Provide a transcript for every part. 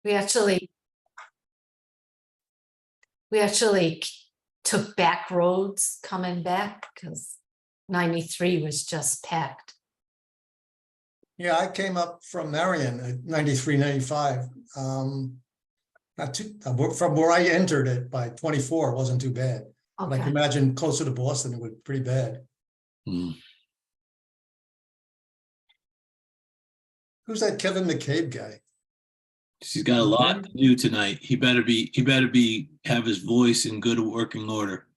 We actually took back roads coming back because 93 was just packed. Yeah, I came up from Marion at 93, 95. Not too, from where I entered it by 24, it wasn't too bad. But I can Okay. imagine closer to Boston, it was pretty bad. Who's that Kevin McCabe guy? He's got a lot to do tonight. He better have his voice in good working order.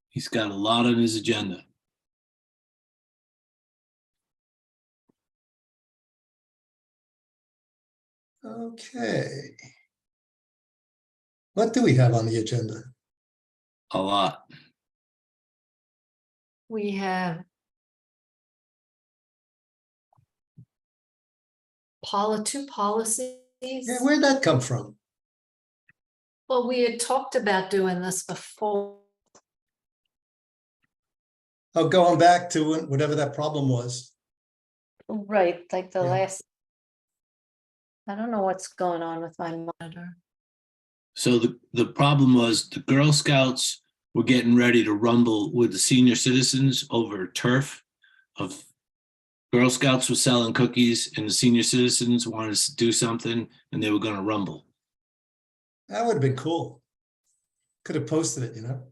He's got a lot on his agenda. Okay. What do we have on the agenda? A lot. We have two policies. Yeah, where'd that come from? Well, we had talked about doing this before. Oh, going back to whatever that problem was. Right, like the Yeah. last. I don't know what's going on with my monitor. So the problem was the Girl Scouts were getting ready to rumble with the senior citizens over turf. Of Girl Scouts were selling cookies and the senior citizens wanted to do something and they were going to rumble. That would have been cool. Could have posted it, you know.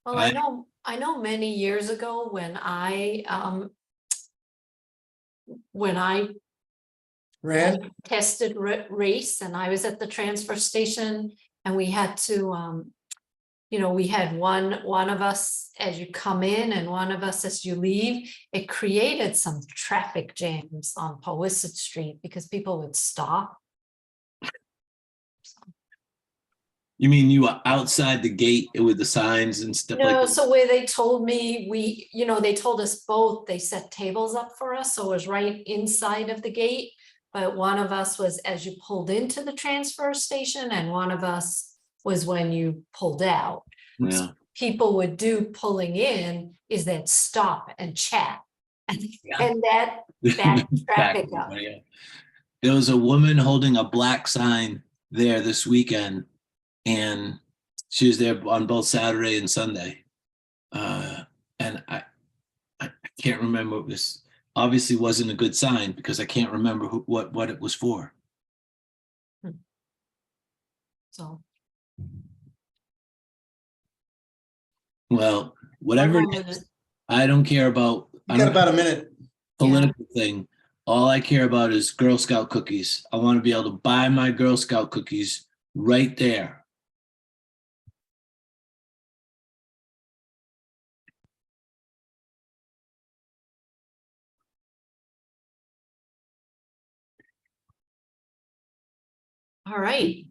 Well, I know many years ago when I Ran? tested race and I was at the transfer station and we had to, we had one of us as you come in and one of us as you leave. It created some traffic jams on Powysset Street because people would stop. You mean you were outside the gate with the signs and stuff like No, that? so where they told me they told us both, they set tables up for us, so it was right inside of the gate. But one of us was as you pulled into the transfer station and one of us was when you pulled out. Yeah. So people would do pulling in is that stop and chat. And that traffic up. There was a woman holding a black sign there this weekend, and she was there on both Saturday and Sunday. And I can't remember. It was obviously wasn't a good sign because I can't remember what it was for. So. Well, whatever it is, I don't care about. You got about a minute. Political thing. All I care about is Girl Scout cookies. I want to be able to buy my Girl Scout cookies right there. All right.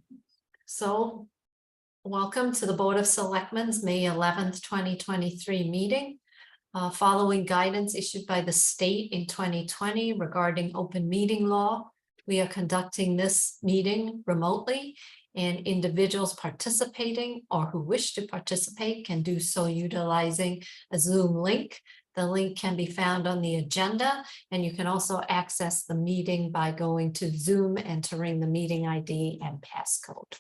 So welcome to the Board of Selectmen's May 11th, 2023 meeting. Following guidance issued by the state in 2020 regarding open meeting law, we are conducting this meeting remotely, and individuals participating or who wish to participate can do so utilizing a Zoom link. The link can be found on the agenda, and you can also access the meeting by going to Zoom, entering the meeting ID and passcode.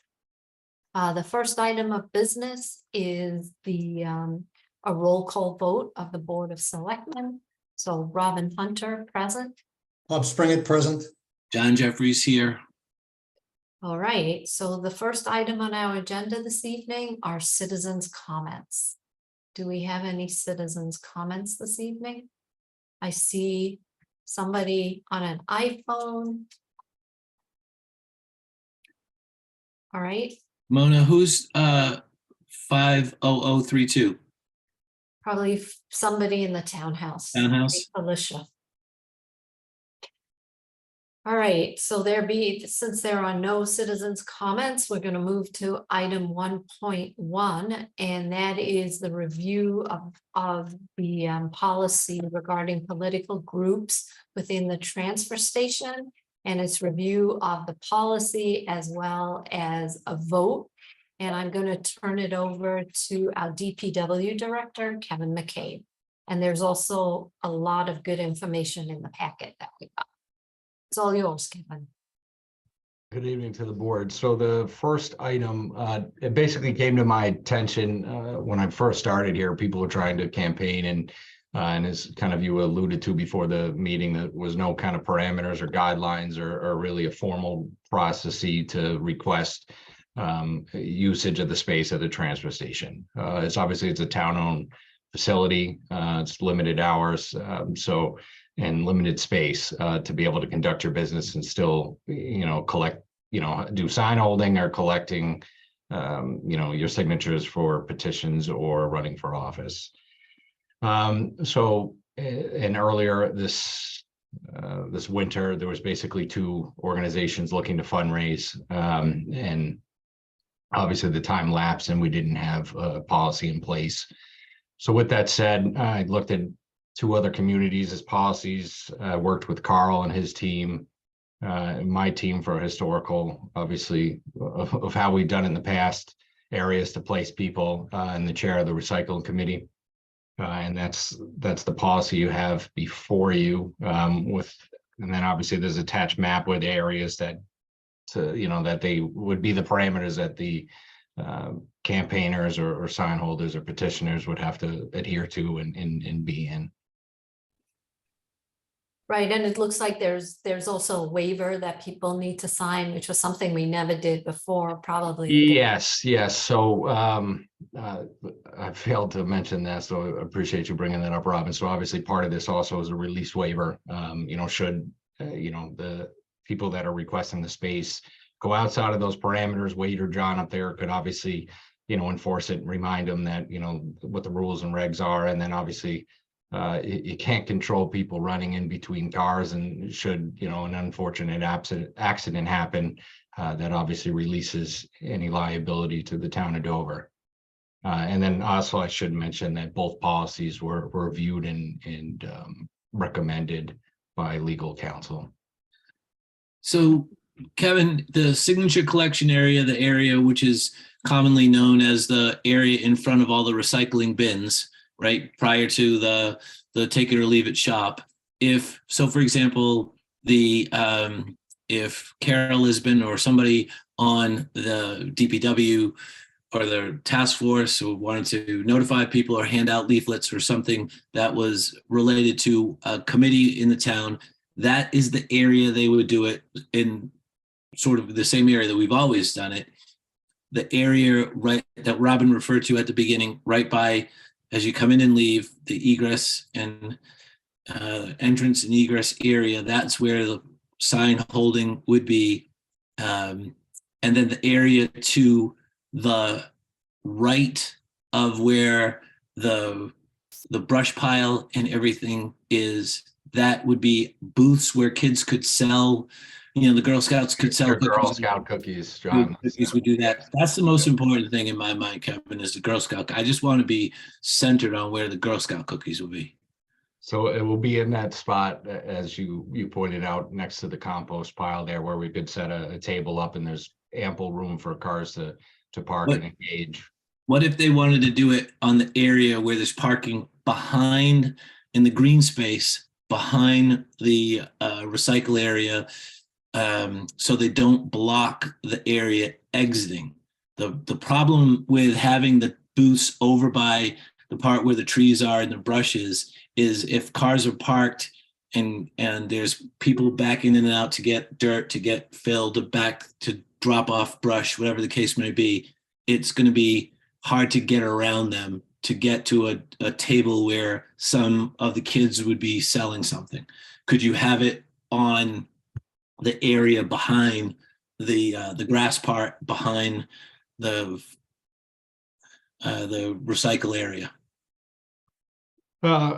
The first item of business is a roll call vote of the Board of Selectmen. So Robin Hunter, present. Bob Springett, present. John Jeffries here. All right, so the first item on our agenda this evening are citizens' comments. Do we have any citizens' comments this evening? I see somebody on an iPhone. All right. Mona, who's 50032? Probably somebody in the townhouse. Townhouse? Alicia. All right, so since there are no citizens' comments, we're going to move to item 1.1, and that is the review of the policy regarding political groups within the transfer station, and its review of the policy as well as a vote. And I'm going to turn it over to our DPW director, Kevin McCabe. And there's also a lot of good information in the packet that we got. It's all yours, Kevin. Good evening to the board. So the first item, it basically came to my attention when I first started here. People were trying to campaign and as kind of you alluded to before the meeting, there was no kind of parameters or guidelines or really a formal process to request usage of the space at the transfer station. It's obviously it's a town-owned facility. It's limited hours, and limited space to be able to conduct your business and still, collect, do sign holding or collecting, your signatures for petitions or running for office. And earlier this winter, there was basically two organizations looking to fundraise, and obviously the time lapsed and we didn't have a policy in place. So with that said, I looked at two other communities as policies, worked with Carl and his team, my team for historical, obviously, of how we've done in the past areas to place people in the chair of the recycling committee. And that's the policy you have before you and then obviously there's attached map with the areas that they would be the parameters that the campaigners or sign holders or petitioners would have to adhere to and be in. Right, and it looks like there's also a waiver that people need to sign, which was something we never did before, probably. Yes. So I failed to mention that, so I appreciate you bringing that up, Robin. So obviously part of this also is a release waiver. Should the people that are requesting the space go outside of those parameters, Wade or John up there could obviously, enforce it and remind them that, what the rules and regs are. And then obviously you can't control people running in between cars, and should, an unfortunate accident happen, that obviously releases any liability to the town of Dover. And then also I should mention that both policies were reviewed and recommended by legal counsel. So Kevin, the signature collection area, the area which is commonly known as the area in front of all the recycling bins, right, prior to the take it or leave it shop. For example, if Carol Lisbon or somebody on the DPW or the task force who wanted to notify people or hand out leaflets or something that was related to a committee in the town, that is the area they would do it in, sort of the same area that we've always done it. The area right that Robin referred to at the beginning, right by, as you come in and leave, the egress and entrance and egress area, that's where the sign holding would be. And then the area to the right of where the brush pile and everything is, that would be booths where kids could sell, the Girl Scouts could sell Girl Scout cookies, John. Cookies would do that. That's the most important thing in my mind, Kevin, is the Girl Scout. I just want to be centered on where the Girl Scout cookies will be. So it will be in that spot, as you pointed out, next to the compost pile there, where we could set a table up and there's ample room for cars to park and engage. What if they wanted to do it on the area where there's parking behind, in the green space behind the recycle area, so they don't block the area exiting? The problem with having the booths over by the part where the trees are and the brushes is if cars are parked and there's people backing in and out to get dirt, to get filled, back to drop off brush, whatever the case may be, it's going to be hard to get around them to get to a table where some of the kids would be selling something. Could you have it on the area behind the grass part behind the recycle area?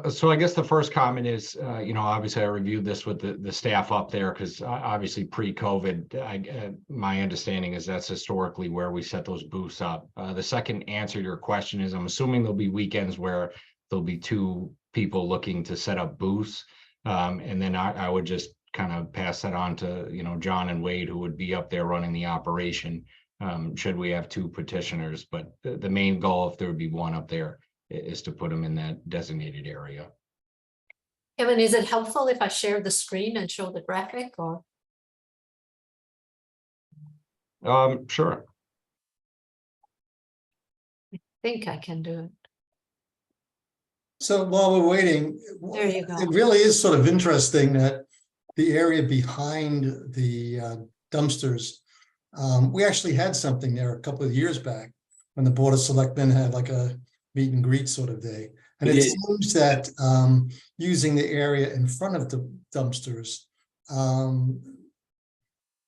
So I guess the first comment is, obviously I reviewed this with the staff up there, because obviously pre-COVID, my understanding is that's historically where we set those booths up. The second answer to your question is, I'm assuming there'll be weekends where there'll be two people looking to set up booths. And then I would just kind of pass that on to, John and Wade, who would be up there running the operation, should we have two petitioners. But the main goal, if there would be one up there, is to put them in that designated area. Kevin, is it helpful if I share the screen and show the graphic, or? Sure. Think I can do it. So while we're waiting, There you go. it really is sort of interesting that the area behind the dumpsters, we actually had something there a couple of years back when the Board of Selectmen had like a meet and greet sort of day. And We it did. seems that using the area in front of the dumpsters,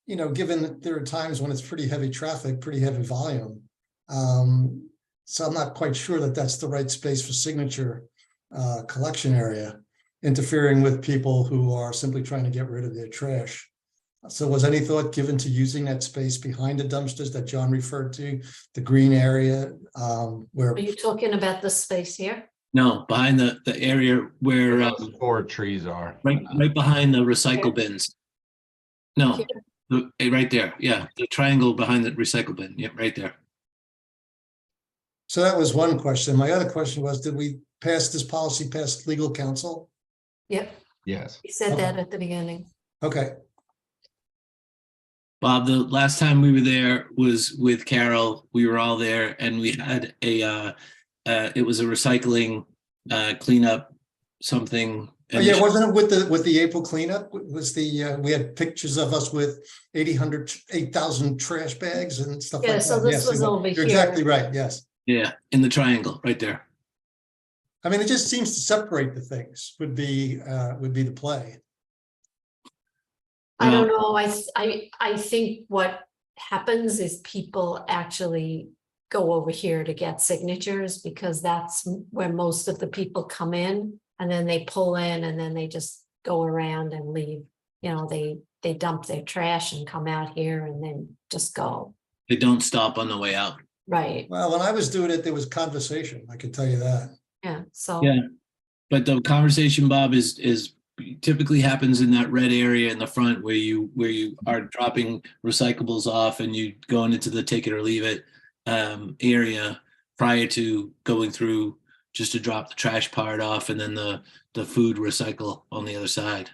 you know, given that there are times when it's pretty heavy traffic, pretty heavy volume. So I'm not quite sure that that's the right space for signature collection area, interfering with people who are simply trying to get rid of their trash. So was any thought given to using that space behind the dumpsters that John referred to, the green area, where? Are you talking about this space here? No, behind the area where, Those 4 trees are. right behind the recycle bins. No, right there. Yeah, the triangle behind the recycle bin. Yeah, right there. So that was one question. My other question was, did we pass this policy past legal counsel? Yep, Yes. you said that at the beginning. Okay, Bob, the last time we were there was with Carol. We were all there, and we had a it was a recycling cleanup something. oh yeah, wasn't it with the April cleanup? Was the we had pictures of us with 8,000 trash bags and stuff Yeah, like so that. this Yes, was over you're here. exactly right. Yes, Yeah, in the triangle right there. I mean it just seems to separate the things. Would be the play. I don't know, I think what happens is people actually go over here to get signatures, because that's where most of the people come in, and then they pull in and then they just go around and leave. You know, they dump their trash and come out here and then just go. They don't stop on the way out. Right, Well, when I was doing it, there was conversation. I can tell you that. yeah, so. Yeah, but the conversation, Bob, is typically happens in that red area in the front where you are dropping recyclables off and you going into the take it or leave it area prior to going through just to drop the trash part off, and then the food recycle on the other side.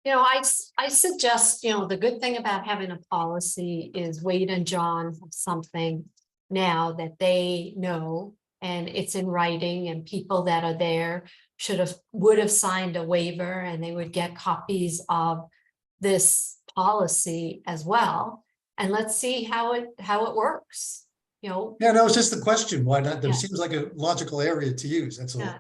You know, I suggest, you know, the good thing about having a policy is Wade and John have something now that they know, and it's in writing, and people that are there would have signed a waiver, and they would get copies of this policy as well. And let's see how it works, you know. Yeah, that was just the question. Why not? There Yeah. seems like a logical area to use. That's all. Yeah.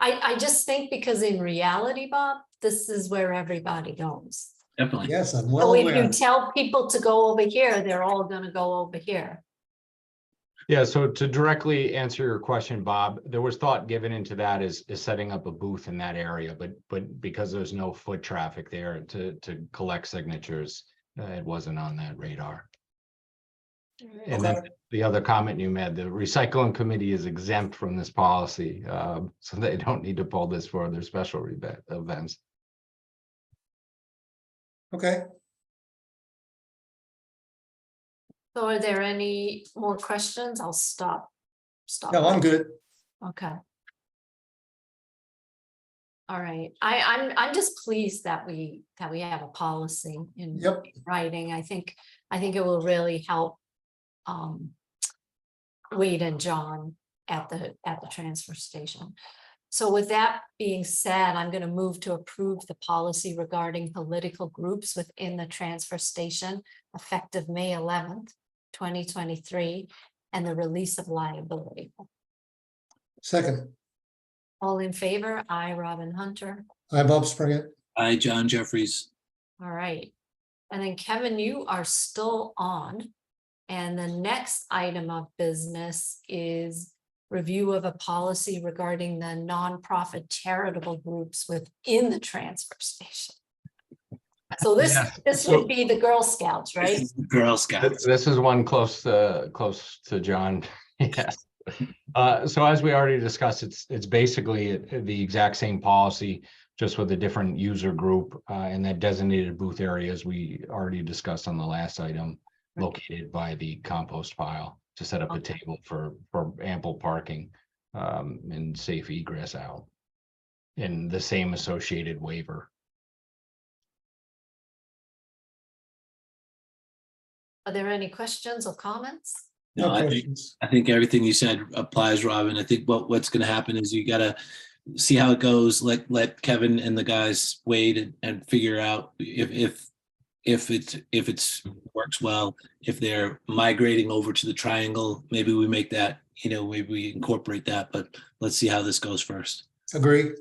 I just think because in reality, Bob, this is where everybody goes. Definitely. Yes, I'm well So if aware. you tell people to go over here, they're all gonna go over here. Yeah, so to directly answer your question, Bob, there was thought given into that is setting up a booth in that area, but because there's no foot traffic there to collect signatures, it wasn't on that radar. And then the other comment you made, the recycling committee is exempt from this policy, so they don't need to pull this for their special events. Okay, So are there any more questions? I'll stop. no, I'm good. Okay. All right, I'm just pleased that we have a policy in Yep. writing. I think it will really help Wade and John at the transfer station. So with that being said, I'm going to move to approve the policy regarding political groups within the transfer station effective May 11th, 2023, and the release of liability. Second, All in favor? Aye, Robin Hunter. hi, Bob Springett. Hi, John Jeffries. All right. And then Kevin, you are still on. And the next item of business is review of a policy regarding the nonprofit charitable groups within the transfer station. So this would be the Girl Scouts, right? This is the Girl Scouts. This is one close to John. Yes. So as we already discussed, it's basically the exact same policy, just with a different user group and that designated booth areas we already discussed on the last item, located by the compost pile to set up a table for ample parking and safe egress out. and the same associated waiver. Are there any questions or comments? No, No I think, questions. I think everything you said applies, Robin. I think what's going to happen is you got to see how it goes. Let Kevin and the guys wait and figure out if it's works well. If they're migrating over to the triangle, maybe we make that, maybe we incorporate that. But let's see how this goes first. Agree.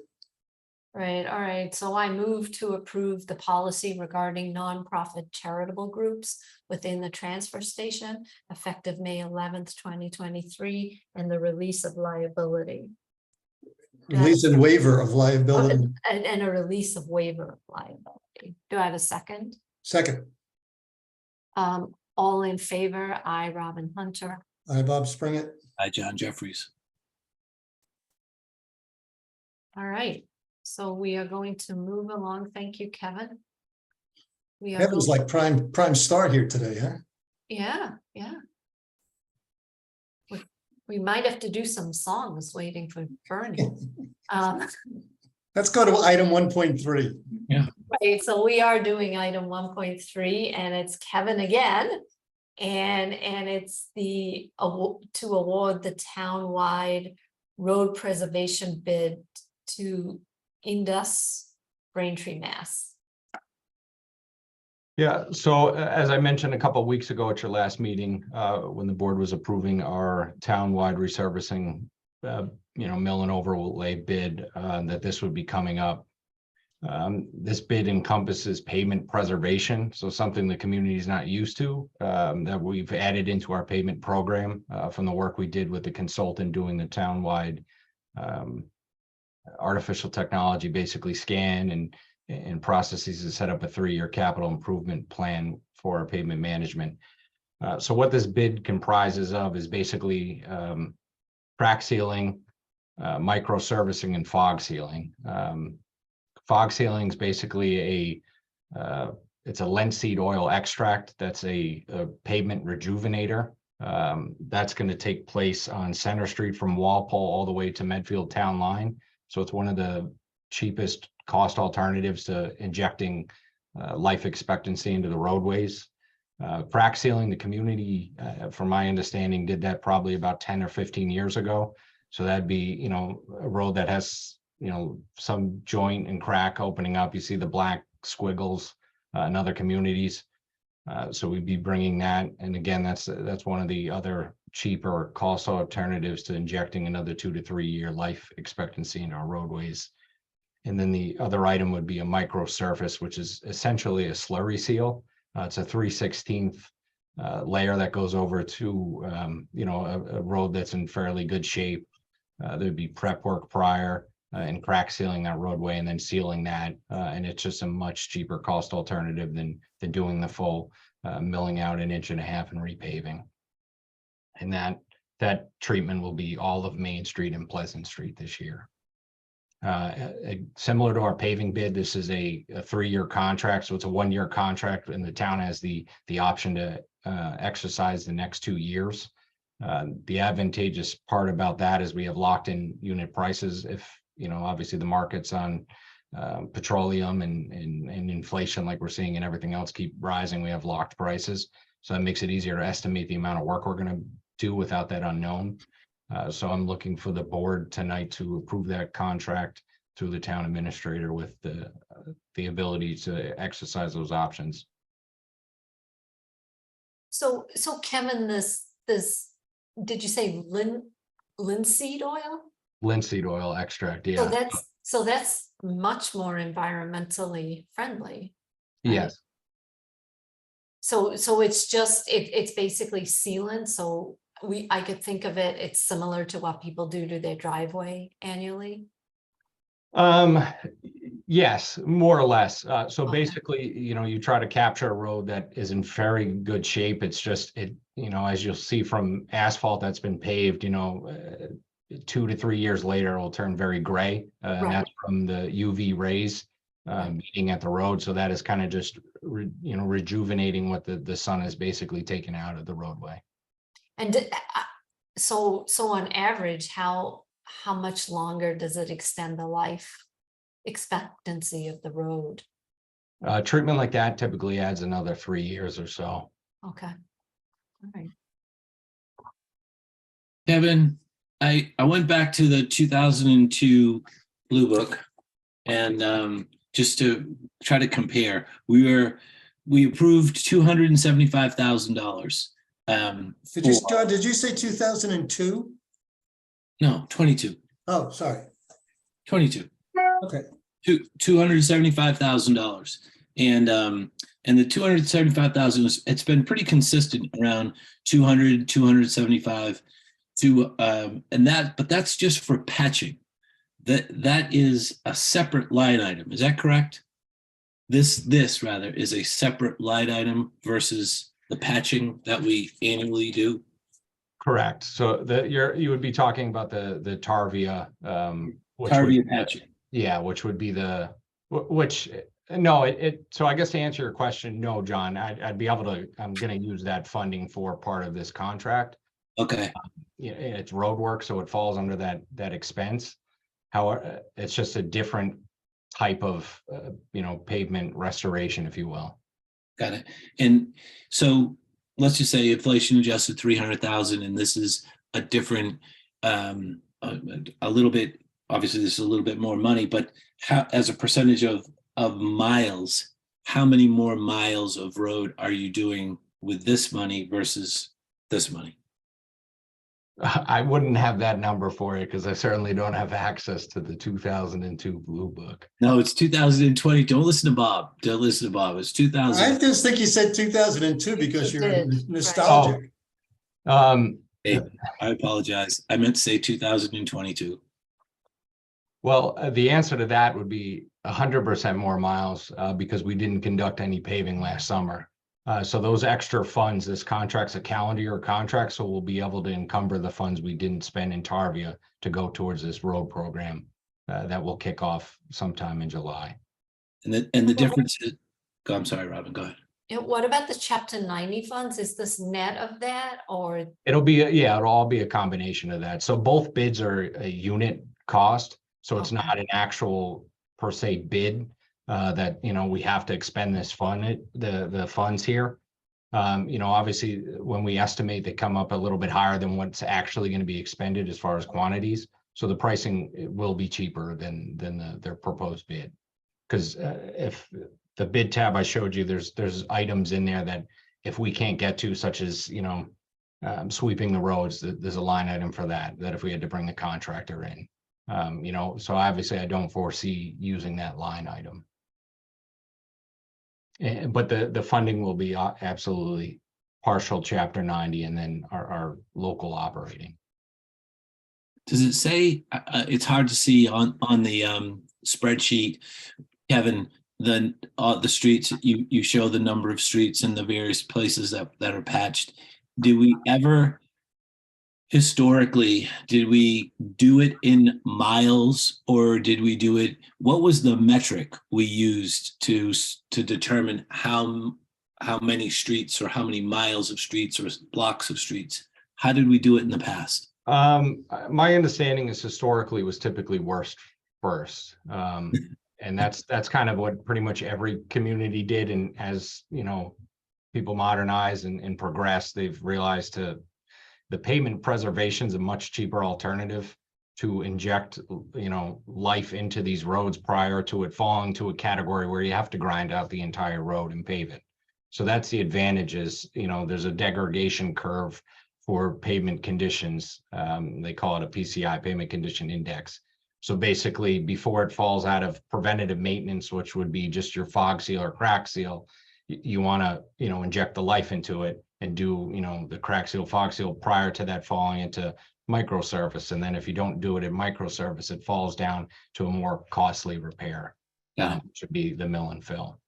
Right, all right, so I move to approve the policy regarding nonprofit charitable groups within the transfer station effective May 11th, 2023, and the release of liability. Release and waiver of liability. And a release of waiver of liability. Do I have a second? Second, All in favor, I, Robin Hunter. I, Bob Springett. Hi, John Jeffries. All right, so we are going to move along. Thank you, Kevin. We are Kevin's going, like prime star here today, huh? yeah. We might have to do some songs waiting for Bernie. Let's go to item 1.3. Right, so we are doing item 1.3 and it's Kevin again. And it's to award the townwide road preservation bid to Indus Braintree, Mass. Yeah, so as I mentioned a couple of weeks ago at your last meeting, when the board was approving our townwide resurfacing, mill and overlay bid, that this would be coming up. This bid encompasses pavement preservation, so something the community is not used to, that we've added into our pavement program from the work we did with the consultant doing the townwide artificial technology, basically scan and processes to set up a 3-year capital improvement plan for our pavement management. So what this bid comprises of is basically crack sealing, micro servicing, and fog sealing. Fog sealing is basically it's a linseed oil extract that's a pavement rejuvenator. That's going to take place on Center Street from Walpole all the way to Medfield Town Line. So it's one of the cheapest cost alternatives to injecting life expectancy into the roadways. Crack sealing, the community, from my understanding, did that probably about 10 or 15 years ago. So that'd be, a road that has, some joint and crack opening up. You see the black squiggles in other communities. So we'd be bringing that. And again, that's one of the other cheaper cost alternatives to injecting another 2 to 3 year life expectancy in our roadways. And then the other item would be a micro surface, which is essentially a slurry seal. It's a 3/16 layer that goes over to, a road that's in fairly good shape. There'd be prep work prior and crack sealing that roadway and then sealing that. And it's just a much cheaper cost alternative than doing the full milling out 1.5 inches and repaving. And that treatment will be all of Main Street and Pleasant Street this year. Similar to our paving bid, this is a 3-year contract, so it's a 1-year contract, and the town has the option to exercise the next 2 years. The advantageous part about that is we have locked in unit prices. If obviously the markets on petroleum and inflation, like we're seeing and everything else, keep rising, we have locked prices, so that makes it easier to estimate the amount of work we're going to do without that unknown. So I'm looking for the board tonight to approve that contract through the town administrator with the ability to exercise those options. So Kevin, this did you say linseed oil? Linseed oil extract, yeah. So that's much more environmentally friendly. Right? Yes. So it's basically sealant. So I could think of it's similar to what people do to their driveway annually. Yes, more or less. So Okay. Basically, you try to capture a road that is in very good shape. It's just, as you'll see from asphalt that's been paved, 2 to 3 years later, it will turn very gray. And that's from the UV rays beating at the road. So that is kind of just, rejuvenating what the sun has basically taken out of the roadway. And so on average, how much longer does it extend the life? expectancy of the road? Treatment like that typically adds another 3 years or so. Okay. All right. Kevin, I went back to the 2002 Blue Book and just to try to compare, we approved $275,000. John, did you say 2002? No, 22. Oh, sorry. 22. Okay. $275,000. And the 275,000 it's been pretty consistent around 200, 275 but that's just for patching. That is a separate line item. Is that correct? This rather is a separate line item versus the patching that we annually do. Correct. So you would be talking about the Tarvia, Tarvia patching. Yeah, which would be so I guess to answer your question, no, John, I'm going to use that funding for part of this contract. Okay. Yeah, it's road work, so it falls under that expense. However, it's just a different type of, pavement restoration, if you will. Got it. And so let's just say inflation adjusted 300,000, and this is a different, a little bit, obviously this is a little bit more money, but how, as a percentage of miles, how many more miles of road are you doing with this money versus this money? I wouldn't have that number for you because I certainly don't have access to the 2002 Blue Book. No, it's 2020. Don't listen to Bob. Don't listen to Bob. It's 2000. I just think you said 2002 because You you're did, nostalgic. Hey, I apologize. I meant to say 2022. Well, the answer to that would be 100% more miles because we didn't conduct any paving last summer. So those extra funds, this contract's a calendar year contract, so we'll be able to encumber the funds we didn't spend in Tarvia to go towards this road program that will kick off sometime in July. And the difference is, I'm sorry, Robin, go ahead. What about the Chapter 90 funds? Is this net of that or? It'll all be a combination of that. So both bids are a unit cost. So it's not an actual per se bid that, we have to expend this the funds here. Obviously when we estimate, they come up a little bit higher than what's actually going to be expended as far as quantities. So the pricing will be cheaper than their proposed bid. Because if the bid tab I showed you, there's items in there that if we can't get to, such as, sweeping the roads, there's a line item for that if we had to bring the contractor in. So obviously I don't foresee using that line item. But the funding will be absolutely partial Chapter 90 and then our local operating. Does it say, it's hard to see on the spreadsheet, Kevin, the streets, you show the number of streets in the various places that are patched. Do we ever, historically, did we do it in miles or did we do it, what was the metric we used to determine how many streets or how many miles of streets or blocks of streets? How did we do it in the past? My understanding is historically was typically worst first. And that's kind of what pretty much every community did. And as people modernize and progress, they've realized the pavement preservation is a much cheaper alternative to inject, life into these roads prior to it falling to a category where you have to grind out the entire road and pave it. So that's the advantage is, there's a degradation curve for pavement conditions. They call it a PCI, pavement condition index. So basically before it falls out of preventative maintenance, which would be just your fog seal or crack seal, you want to, inject the life into it and do, the crack seal, fog seal prior to that falling into microsurface. And then if you don't do it in microsurface, it falls down to a more costly repair, which would be the mill and fill.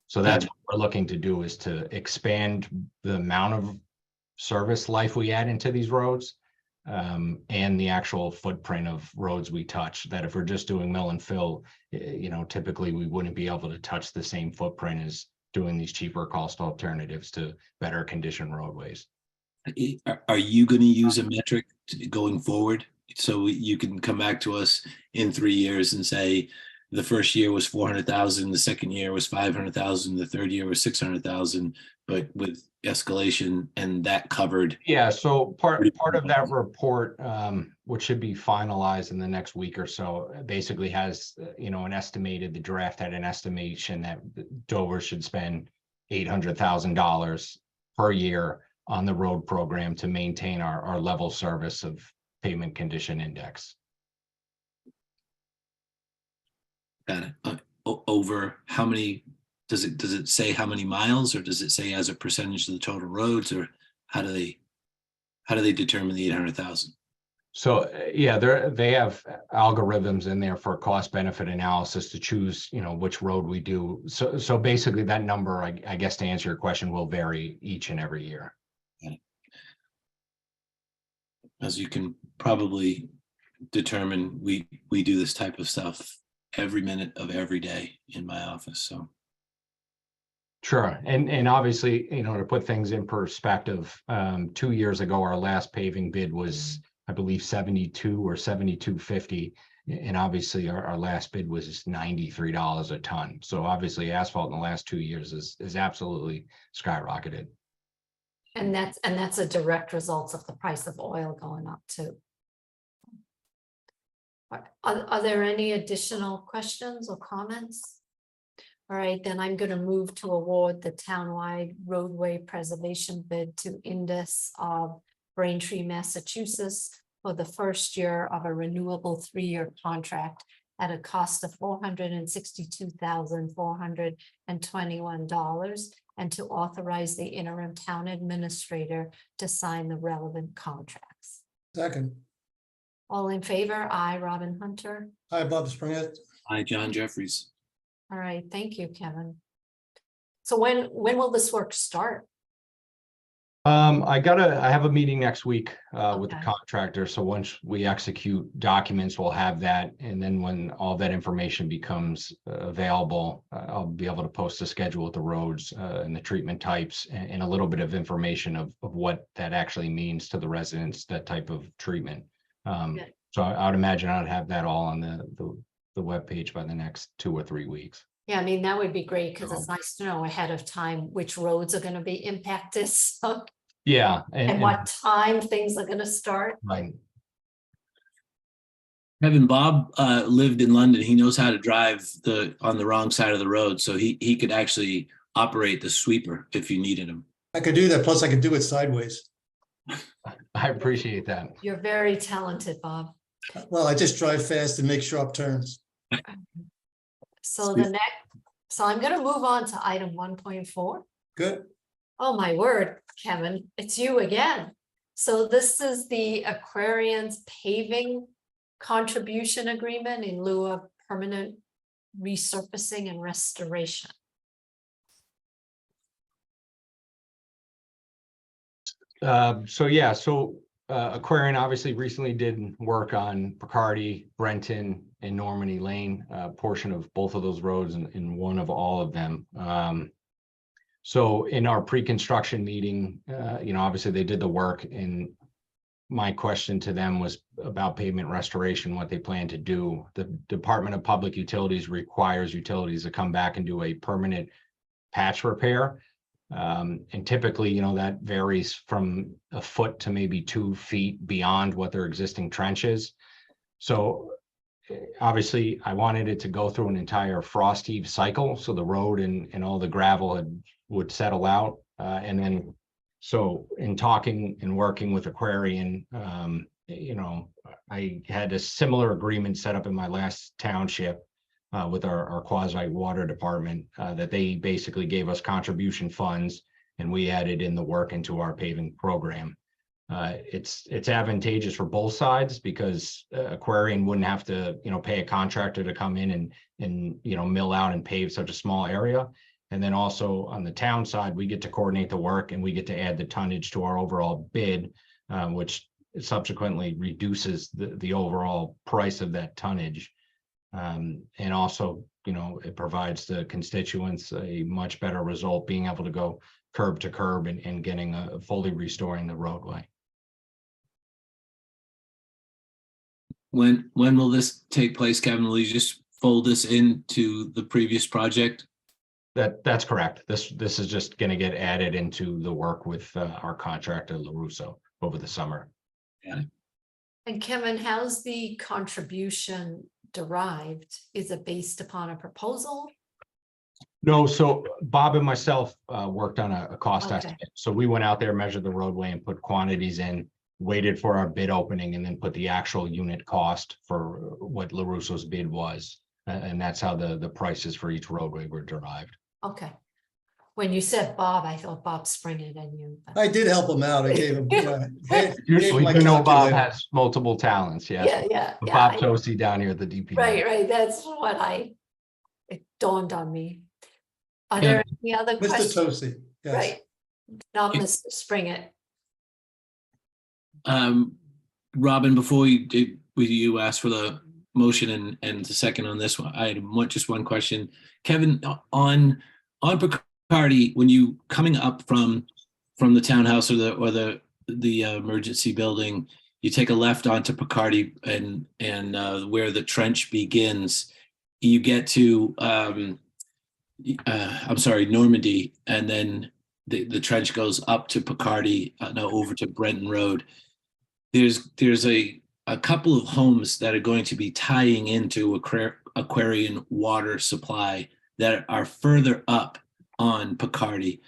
So that's what we're looking to do, is to expand the amount of service life we add into these roads, and the actual footprint of roads we touch. That if we're just doing mill and fill, typically we wouldn't be able to touch the same footprint as doing these cheaper cost alternatives to better condition roadways. Are you going to use a metric going forward so you can come back to us in 3 years and say, the first year was 400,000, the second year was 500,000, the third year was 600,000, but with escalation, and that covered. Yeah, so part of that report, which should be finalized in the next week or so, basically has, the draft had an estimation that Dover should spend $800,000 per year on the road program to maintain our level service of pavement condition index. Got it. Over how many, does it say how many miles, or does it say as a percentage of the total roads, or how do they determine the 800,000? So yeah, they have algorithms in there for cost benefit analysis to choose, which road we do. So basically that number, I guess to answer your question, will vary each and every year. As you can probably determine, we do this type of stuff every minute of every day in my office. So sure. And obviously, to put things in perspective, 2 years ago, our last paving bid was, I believe, 72 or 72.50. And obviously our last bid was $93 a ton. So obviously asphalt in the last 2 years is absolutely skyrocketed. And that's a direct result of the price of oil going up too. Are there any additional questions or comments? All right, then I'm going to move to award the townwide roadway preservation bid to Indus of Braintree, Massachusetts for the first year of a renewable 3-year contract at a cost of $462,421, and to authorize the interim town administrator to sign the relevant contracts. Second. All in favor? Aye, Robin Hunter. Hi, Bob Springett. hi, John Jeffries. All right, thank you, Kevin. So when will this work start? I have a meeting next week with the Okay. contractor. So once we execute documents, we'll have that. And then when all that information becomes available, I'll be able to post a schedule with the roads and the treatment types and a little bit of information of what that actually means to the residents, that type of treatment. Good. So I would imagine I'd have that all on the webpage by the next 2 or 3 weeks. Yeah, I mean, that would be great because it's nice to know ahead of time which roads are going to be impacted. So, Yeah. and what time things are going to start. Right. Kevin, Bob lived in London. He knows how to drive on the wrong side of the road, so he could actually operate the sweeper if you needed him. I could do that. Plus I could do it sideways. I appreciate that. You're very talented, Bob. Well, I just drive fast and make sharp turns. So I'm going to move on to item 1.4. Good. Oh, my word, Kevin, it's you again. So this is the Aquarian's paving contribution agreement in lieu of permanent resurfacing and restoration. Aquarian obviously recently did work on Picardy, Brenton, and Normandy Lane, portion of both of those roads and one of all of them. So in our pre-construction meeting, obviously they did the work, and my question to them was about pavement restoration, what they plan to do. The Department of Public Utilities requires utilities to come back and do a permanent patch repair. And typically, that varies from a foot to maybe 2 feet beyond what their existing trench is. So obviously I wanted it to go through an entire frost heave cycle, so the road and all the gravel would settle out. And then, so in talking and working with Aquarian, I had a similar agreement set up in my last township with our quasi water department, that they basically gave us contribution funds and we added in the work into our paving program. It's advantageous for both sides because Aquarian wouldn't have to, pay a contractor to come in and mill out and pave such a small area. And then also on the town side, we get to coordinate the work and we get to add the tonnage to our overall bid, which subsequently reduces the overall price of that tonnage. And also, it provides the constituents a much better result, being able to go curb to curb and getting fully restoring the roadway. When will this take place, Kevin? Will you just fold this into the previous project? That's correct. This is just going to get added into the work with our contractor LaRusso over the summer. And Kevin, how's the contribution derived? Is it based upon a proposal? No, so Bob and myself worked on a cost Okay. estimate. So we went out there, measured the roadway and put quantities in, waited for our bid opening, and then put the actual unit cost for what LaRusso's bid was. And that's how the prices for each roadway were derived. Okay. When you said Bob, I thought Bob Springer and you. but- I did help him out. I gave him, Usually, my you know, Bob calculator. has multiple talents, yes. Yeah, yeah, But yeah. Bob Tosi down here at the DPW. Right, that's what it dawned on me. Are Yeah. there any other Mr. questions? Tosi, yes. Right, not Yeah. Mr. Springer. Robin, before you asked for the motion and the second on this one, I had just one question. Kevin, on Picardy, when you coming up from the townhouse or the emergency building, you take a left onto Picardy and where the trench begins, you get to Normandy, and then the trench goes up to Picardy, no, over to Brenton Road. There's a couple of homes that are going to be tying into Aquarian water supply that are further up on Picardy.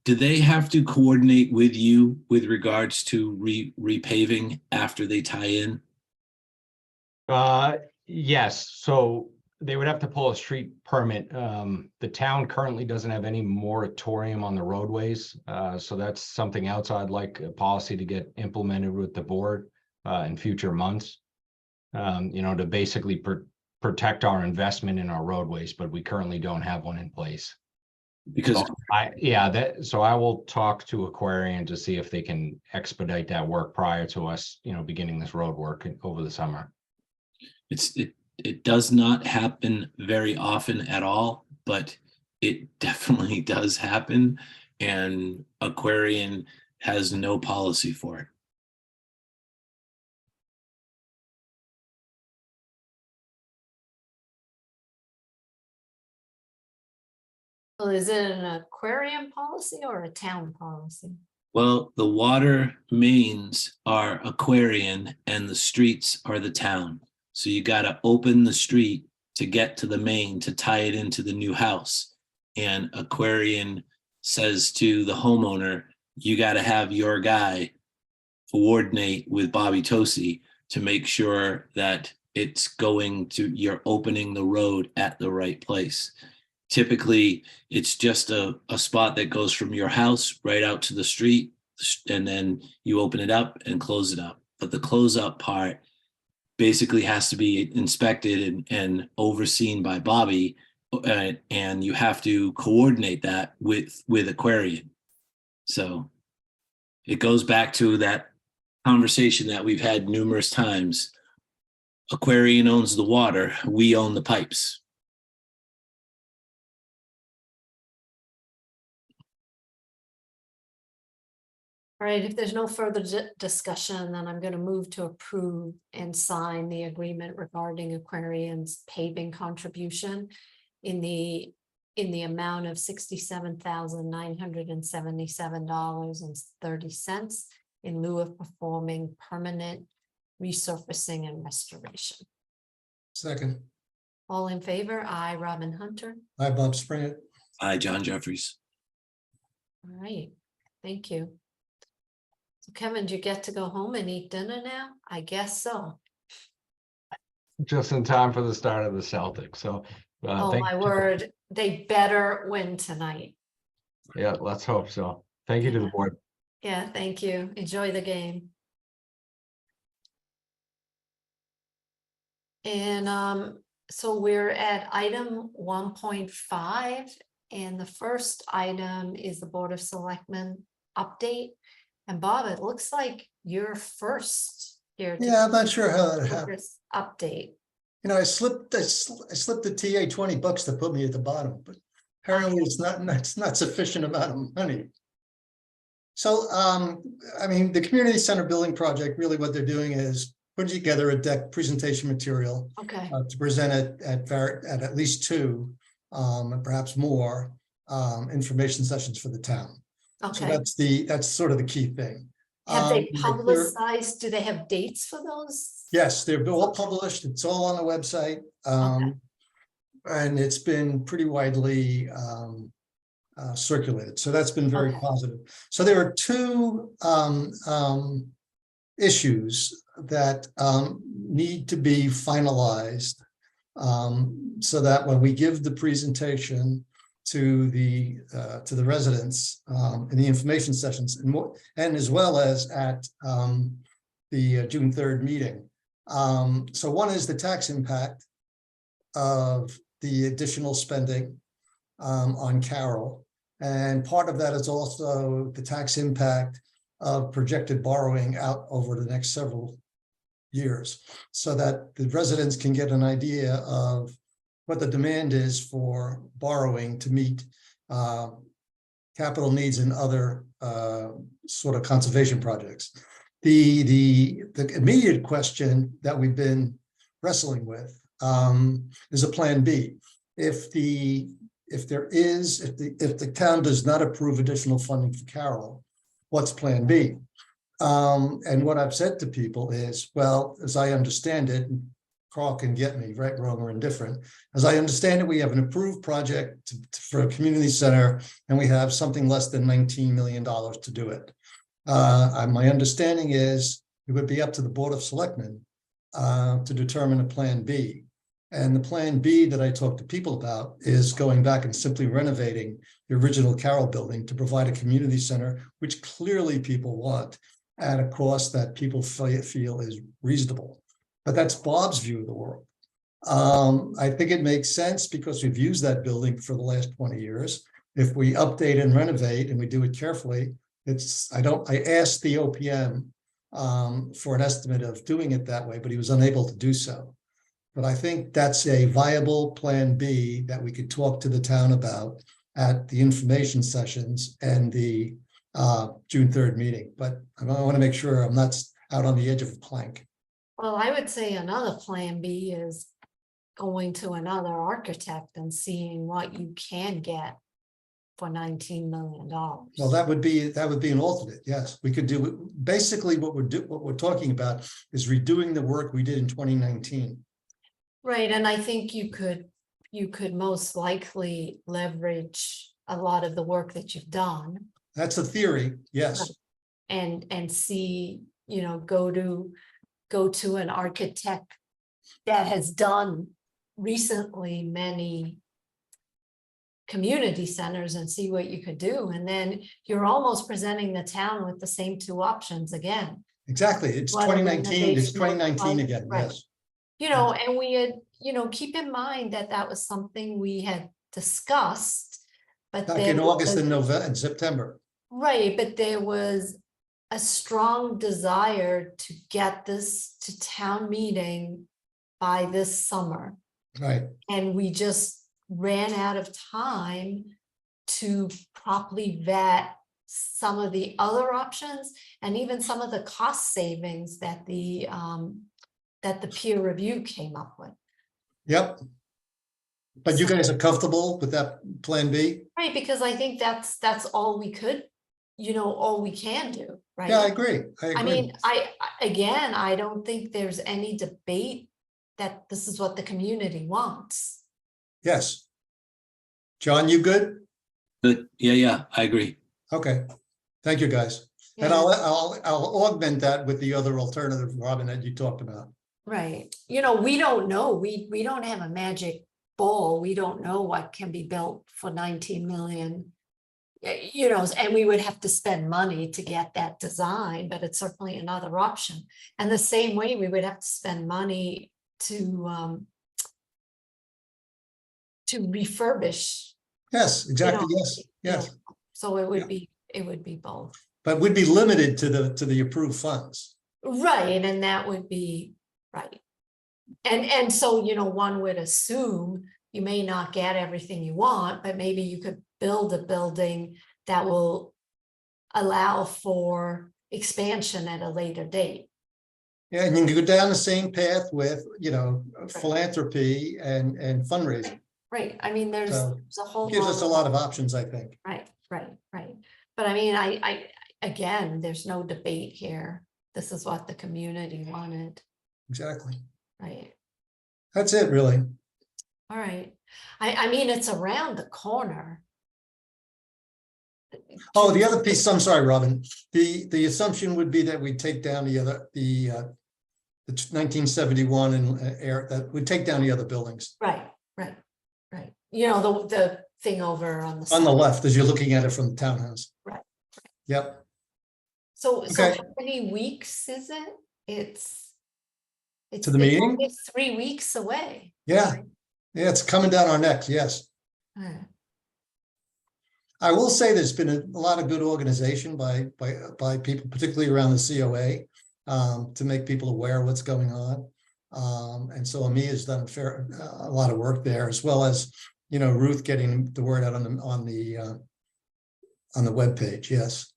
Do they have to coordinate with you with regards to repaving after they tie in? Yes, so they would have to pull a street permit. The town currently doesn't have any moratorium on the roadways. So that's something else I'd like a policy to get implemented with the board in future months. To basically protect our investment in our roadways, but we currently don't have one in place. Because So I will talk to Aquarian to see if they can expedite that work prior to us, beginning this road work over the summer. it does not happen very often at all, but it definitely does happen, and Aquarian has no policy for it. Well, is it an aquarium policy or a town policy? Well, the water mains are Aquarian and the streets are the town. So you got to open the street to get to the main to tie it into the new house. And Aquarian says to the homeowner, you got to have your guy coordinate with Bobby Tosi to make sure that you're opening the road at the right place. Typically, it's just a spot that goes from your house right out to the street, and then you open it up and close it up. But the close up part basically has to be inspected and overseen by Bobby, and you have to coordinate that with Aquarian. So it goes back to that conversation that we've had numerous times. Aquarian owns the water, we own the pipes. All right, if there's no further discussion, then I'm going to move to approve and sign the agreement regarding Aquarian's paving contribution in the amount of $67,977.30 in lieu of performing permanent resurfacing and restoration. Second, All in favor? Aye, Robin Hunter. hi, Bob Springer. Hi, John Jeffries. All right, thank you. So Kevin, do you get to go home and eat dinner now? I guess so. Just in time for the start of the Celtics. So, Oh, my word, they better win tonight. Yeah, let's hope so. Thank you to the board. Yeah, thank you. Enjoy the game. And so we're at item 1.5, and the first item is the Board of Selectmen update. And Bob, it looks like you're first here. to Yeah, I'm not sure how that give happened. this update. I slipped the TA $20 to put me at the bottom, but apparently it's not sufficient amount of money. So, the community center building project, really what they're doing is putting together a deck presentation material Okay, to present at least two, and perhaps more, information sessions for the town. So okay. that's sort of the key thing. Have they They're- publicized, do they have dates for those? Yes, they're all published. It's all on the website. And it's been pretty widely circulated. So that's been very Okay. positive. So there are two issues that need to be finalized, so that when we give the presentation to the residents in the information sessions and more, and as well as at the June 3rd meeting. So one is the tax impact of the additional spending on Carroll. And part of that is also the tax impact of projected borrowing out over the next several years, so that the residents can get an idea of what the demand is for borrowing to meet capital needs and other sort of conservation projects. The immediate question that we've been wrestling with is a plan B. If the town does not approve additional funding for Carroll, what's plan B? And what I've said to people is, well, as I understand it, Carl can get me right, wrong, or indifferent. As I understand it, we have an approved project for a community center, and we have something less than $19 million to do it. My understanding is it would be up to the Board of Selectmen to determine a plan B. And the plan B that I talk to people about is going back and simply renovating the original Carroll building to provide a community center, which clearly people want at a cost that people feel is reasonable. But that's Bob's view of the world. I think it makes sense because we've used that building for the last 20 years. If we update and renovate and we do it carefully, I asked the OPM for an estimate of doing it that way, but he was unable to do so. But I think that's a viable plan B that we could talk to the town about at the information sessions and the June 3rd meeting. But I want to make sure I'm not out on the edge of a plank. Well, I would say another plan B is going to another architect and seeing what you can get for $19 million. Well, that would be an alternate. Yes, we could do basically what we're talking about is redoing the work we did in 2019. Right, and I think you could most likely leverage a lot of the work that you've done. That's a theory, yes. And see, go to an architect that has done recently many community centers and see what you could do. And then you're almost presenting the town with the same two options again. Exactly. It's What a 2019. It's renovation 2019 looks again. like. Yes. And we had, keep in mind that was something we had discussed, but Back in August and November and September. Right, but there was a strong desire to get this to town meeting by this summer. Right. And we just ran out of time to properly vet some of the other options and even some of the cost savings that the peer review came up with. Yep. But you guys are comfortable with that plan B? Right, because I think that's all we could, all we can do, right? Yeah, I agree. I mean, I don't think there's any debate that this is what the community wants. Yes. John, you good? But yeah, I agree. Okay. Thank you, guys. And Yeah. I'll augment that with the other alternative, Robin, that you talked about. Right. We don't know. We don't have a magic ball. We don't know what can be built for 19 million. And we would have to spend money to get that design, but it's certainly another option. And the same way we would have to spend money to refurbish. Yes, exactly. Yes. So it would be both. But we'd be limited to the approved funds. Right, and that would be right. And so, one would assume you may not get everything you want, but maybe you could build a building that will allow for expansion at a later date. Yeah, and you can go down the same path with, philanthropy and fundraising. Right, I mean, there's So, a whole. Gives us a lot of options, I think. Right. But I mean, again, there's no debate here. This is what the community wanted, Exactly. right? That's it, really. All right. I mean, it's around the corner. Oh, the other piece, I'm sorry, Robin. The assumption would be that we take down the 1971 and air that would take down the other buildings Right. You know, the thing over on the on the side. left as you're looking at it from the townhouse. Right. Yep. So Okay. how many weeks is it? It's To the meeting? only 3 weeks away. Yeah. Yeah, it's coming down our necks. Yes. Uh, I will say there's been a lot of good organization by people, particularly around the COA, to make people aware of what's going on. And so Ami has done a lot of work there, as well as, Ruth getting the word out on the webpage. Yes.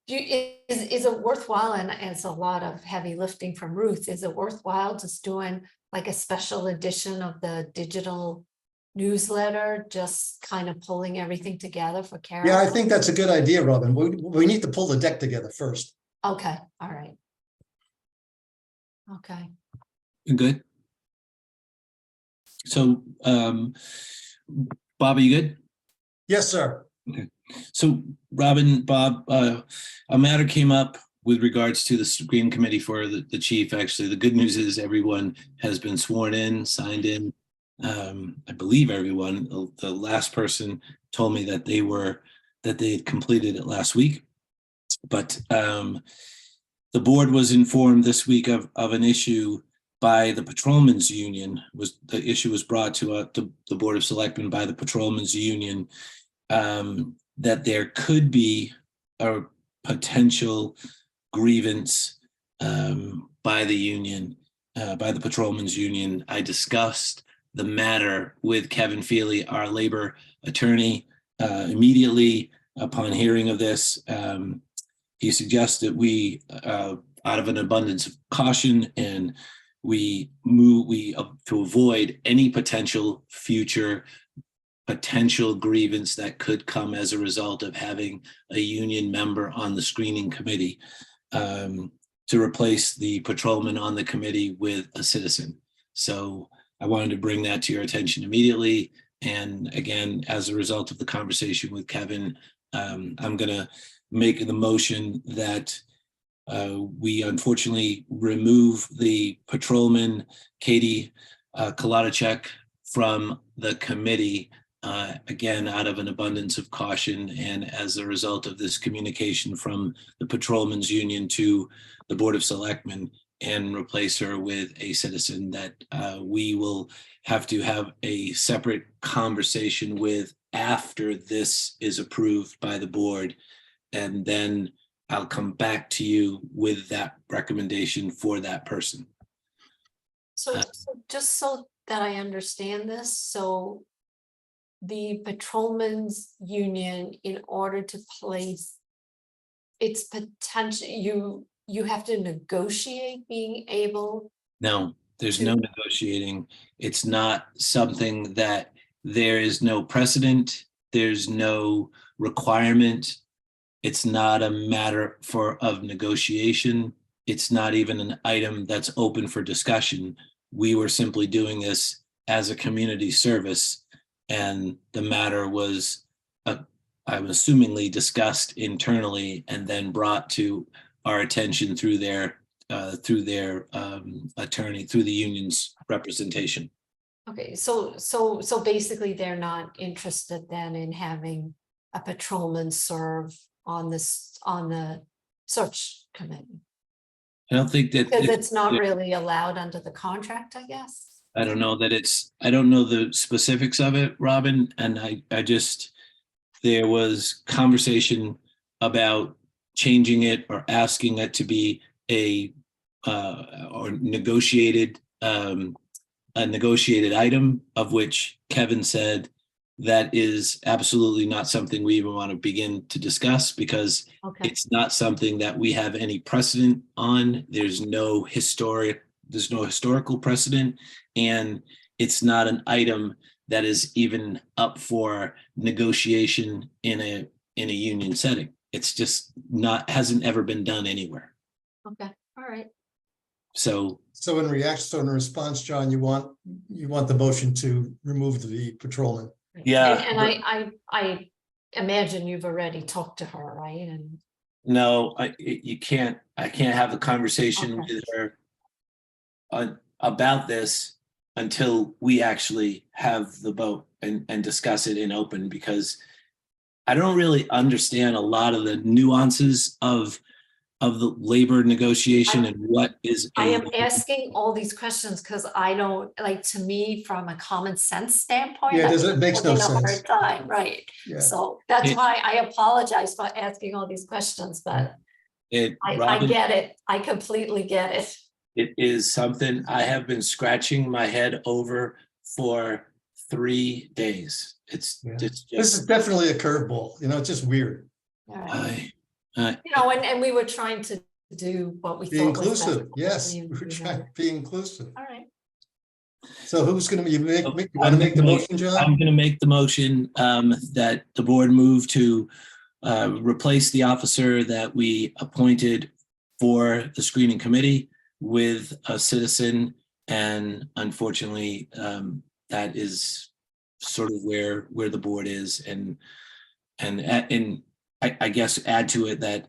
Is it worthwhile, and it's a lot of heavy lifting from Ruth, is it worthwhile just doing like a special edition of the digital newsletter, just kind of pulling everything together for Carol? Yeah, I think that's a good idea, Robin. We need to pull the deck together first. Okay, all right. Okay. You good? So, Bob, are you good? Yes, sir. So, Robin, Bob, a matter came up with regards to the screening committee for the chief. Actually, the good news is everyone has been sworn in, signed in. I believe everyone. The last person told me that they had completed it last week, but the board was informed this week of an issue by the Patrolmen's Union. The issue was brought to the Board of Selectmen by the Patrolmen's Union, that there could be a potential grievance by the union, by the Patrolmen's Union. I discussed the matter with Kevin Feely, our labor attorney, immediately upon hearing of this. He suggested we, out of an abundance of caution, and to avoid any potential grievance that could come as a result of having a union member on the screening committee, to replace the patrolman on the committee with a citizen. So I wanted to bring that to your attention immediately. And again, as a result of the conversation with Kevin, I'm going to make the motion that we unfortunately remove the patrolman, Katie Kolodachek, from the committee, again, out of an abundance of caution, and as a result of this communication from the Patrolmen's Union to the Board of Selectmen, and replace her with a citizen that we will have to have a separate conversation with after this is approved by the board. And then I'll come back to you with that recommendation for that person. So just so that I understand this, so the Patrolmen's Union, in order to place its potential, you have to negotiate being able. No, there's no negotiating. It's not something that there is no precedent. There's no requirement. It's not a matter of negotiation. It's not even an item that's open for discussion. We were simply doing this as a community service, and the matter was, I'm assumingly discussed internally and then brought to our attention through their attorney, through the union's representation. Okay, so basically they're not interested then in having a patrolman serve on the search committee. I don't think that Because it's not really allowed under the contract, I guess. I don't know the specifics of it, Robin, and there was conversation about changing it or asking it to be a negotiated item, of which Kevin said that is absolutely not something we even want to begin to discuss because Okay, it's not something that we have any precedent on. There's no historical precedent, and it's not an item that is even up for negotiation in a union setting. It's just not, hasn't ever been done anywhere. okay, all right. So So in reaction, so in response, John, you want the motion to remove the patrolman. Right. Yeah, And I imagine you've already talked to her, right? And no, I can't have a conversation Okay. with her about this until we actually have the vote and discuss it in open, because I don't really understand a lot of the nuances of the labor negotiation and what is I am asking all these questions because I don't, like, to me, from a common sense standpoint. Yeah, I'm it makes no having a sense. hard time, right? Yeah. So that's It- why I apologize for asking all these questions, but I Robin, get it. I completely get it. it is something I have been scratching my head over for 3 days. It's Yeah. it's This is just definitely a curveball, it's just weird. All right. I And we were trying to do what we Be thought was best inclusive, for yes, you, we're you trying know. to be inclusive. All right. So who's gonna be, you want I'm to make the gonna motion, John? I'm going to make the motion that the board move to replace the officer that we appointed for the screening committee with a citizen. And unfortunately, that is sort of where the board is. And I guess add to it that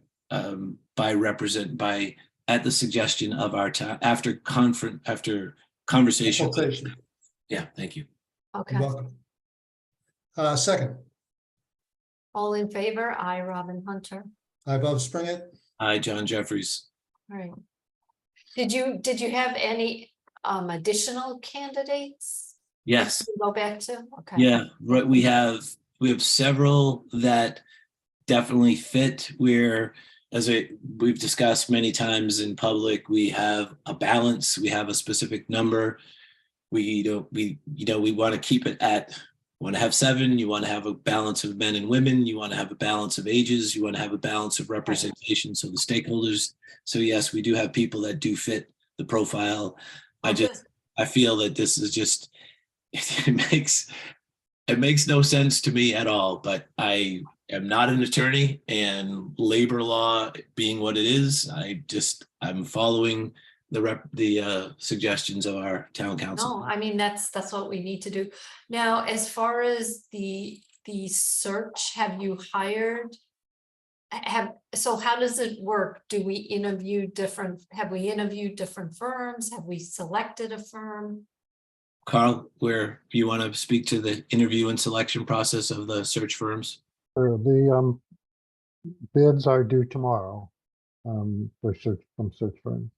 at the suggestion of our town, after conversation. Consultation. Yeah, thank you. You're Okay. welcome. Second, All in favor? I, Robin Hunter. I, Bob Springett. Hi, John Jeffries. All right. Did you have any additional candidates? Yes. to Go back to? Okay. Yeah, right. We have several that definitely fit where, we've discussed many times in public, we have a balance, we have a specific number. We want to keep it at, want to have 7, you want to have a balance of men and women, you want to have a balance of ages, you want to have a balance of representation, so the stakeholders. So yes, we do have people that do fit the profile. Okay. I feel that this is just, it makes no sense to me at all, but I am not an attorney, and labor law being what it is, I'm following the suggestions of our town council. No, I mean, that's what we need to do. Now, as far as the search, have you hired? So how does it work? Have we interviewed different firms? Have we selected a firm? Carl, where you want to speak to the interview and selection process of the search firms? The bids are due tomorrow for search firms.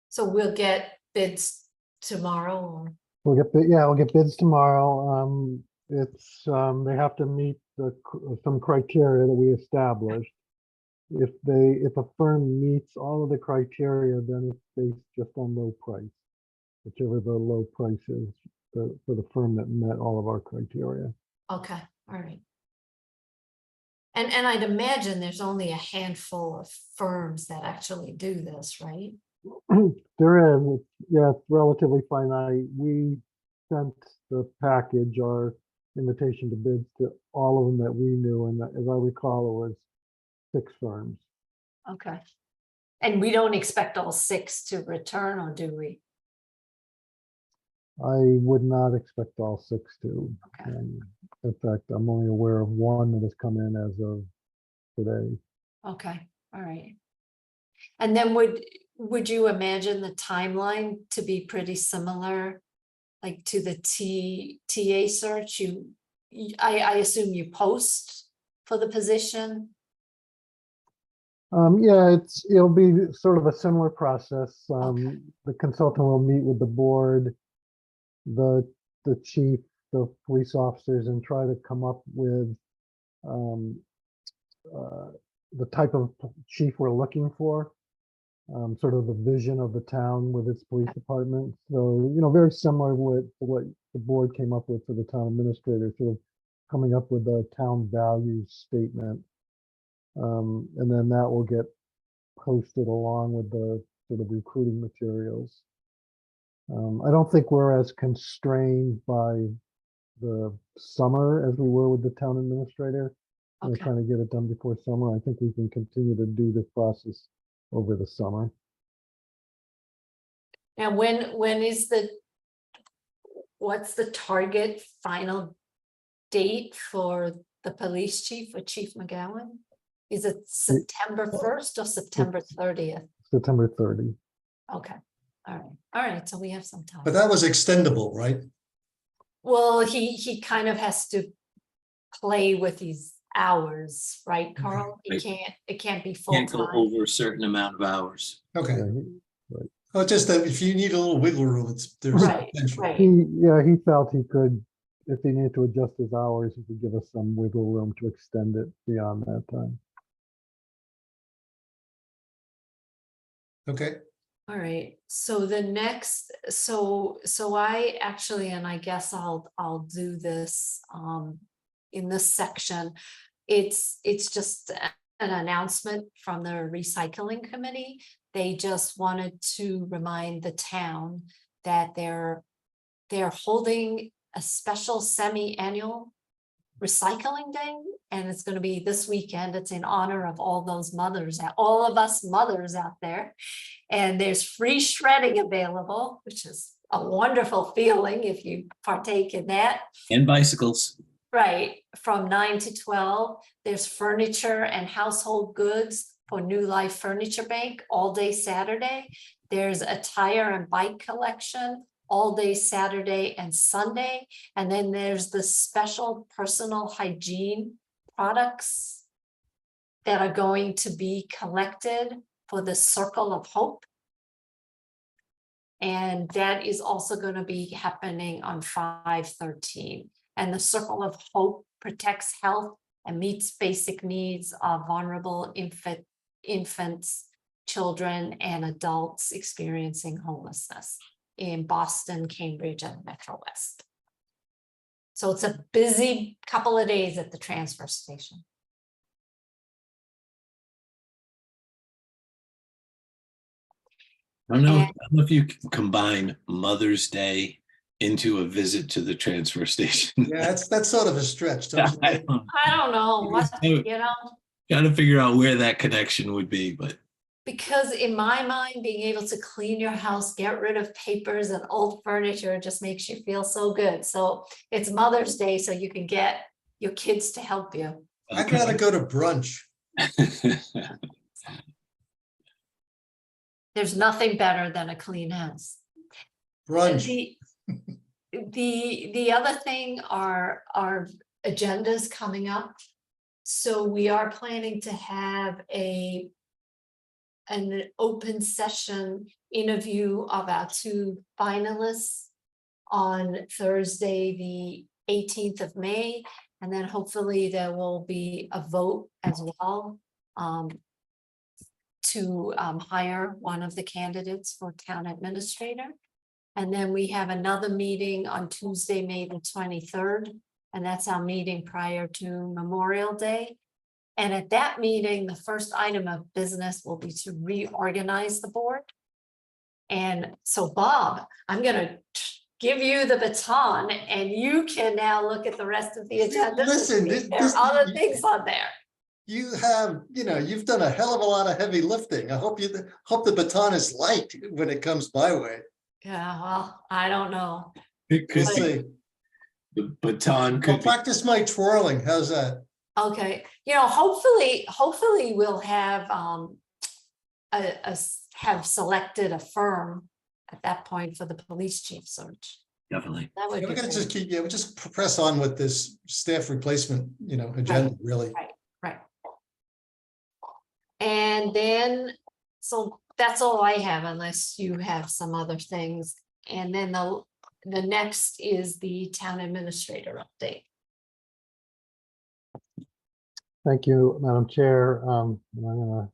So we'll get bids tomorrow or? We'll get bids tomorrow. They have to meet some criteria that we established. If a firm meets all of the criteria, then it's based just on low price, whichever the low price is for the firm that met all of our criteria. Okay, all right. And I'd imagine there's only a handful of firms that actually do this, right? There is, it's relatively finite. We sent the package, our invitation to bids, to all of them that we knew, and as I recall, it was 6 firms. Okay. And we don't expect all 6 to return, or do we? I would not expect all 6 to. Okay. In fact, I'm only aware of 1 that has come in as of today. Okay, all right. And then would you imagine the timeline to be pretty similar, like to the TA search? I assume you post for the position? It'll be sort of a similar process. The consultant will meet with the board, the chief, the police officers, and try to come up with the type of chief we're looking for. sort of the vision of the town with its police department. So, very similar to what the board came up with for the town administrator, sort of coming up with a town values statement. And then that will get posted along with the sort of recruiting materials. I don't think we're as constrained by the summer as we were with the town administrator. We're Okay. trying to get it done before summer. I think we can continue to do this process over the summer. Now, what's the target final date for the police chief or Chief McGowan? Is it September 1st or September 30th? September 30. Okay, all right, so we have some time. But that was extendable, right? Well, he kind of has to play with these hours, right, Carl? It can't be full Can't go time. over a certain amount of hours. Okay. Yeah, Oh, just that if you need a little wiggle room, there's Right, potential. right. he felt he could, if he needed to adjust his hours, he could give us some wiggle room to extend it beyond that time. Okay. All right, so the next, so I actually, and I guess I'll do this in this section. It's just an announcement from the recycling committee. They just wanted to remind the town that they're holding a special semi-annual recycling day, and it's going to be this weekend. It's in honor of all those mothers, all of us mothers out there. And there's free shredding available, which is a wonderful feeling if you partake in that. And bicycles. Right, from 9 to 12. There's furniture and household goods for New Life Furniture Bank all day Saturday. There's a tire and bike collection all day Saturday and Sunday. And then there's the special personal hygiene products that are going to be collected for the Circle of Hope. And that is also going to be happening on 5/13. And the Circle of Hope protects health and meets basic needs of vulnerable infants, children, and adults experiencing homelessness in Boston, Cambridge, and Metro West. So it's a busy couple of days at the transfer station. I don't know if you can combine Mother's Day into a visit to the transfer station. Yeah, that's sort of a stretch, don't you think? I don't know what, Got to figure out where that connection would be, but because in my mind, being able to clean your house, get rid of papers and old furniture just makes you feel so good. So it's Mother's Day, so you can get your kids to help you. I'd rather go to brunch. There's nothing better than a clean house. Brunch. The other thing are our agendas coming up. So we are planning to have an open session interview of our two finalists on Thursday, the 18th of May. And then hopefully there will be a vote as well to hire one of the candidates for town administrator. And then we have another meeting on Tuesday, May the 23rd, and that's our meeting prior to Memorial Day. And at that meeting, the first item of business will be to reorganize the board. And so, Bob, I'm going to give you the baton, and you can now look at the rest of the agenda. Listen, there are other things on there. You have, you've done a hell of a lot of heavy lifting. I hope the baton is light when it comes my way. Yeah, well, I don't know. it could We'll be, see. the baton I'll could be. practice my twirling. How's that? Okay, hopefully we'll have have selected a firm at that point for the police chief search. Definitely. That would Yeah, be we're gonna great. just keep, we just press on with this staff replacement, agenda, really. Right. And then, so that's all I have unless you have some other things. And then the next is the town administrator update. Thank you, Madam Chair. I'm gonna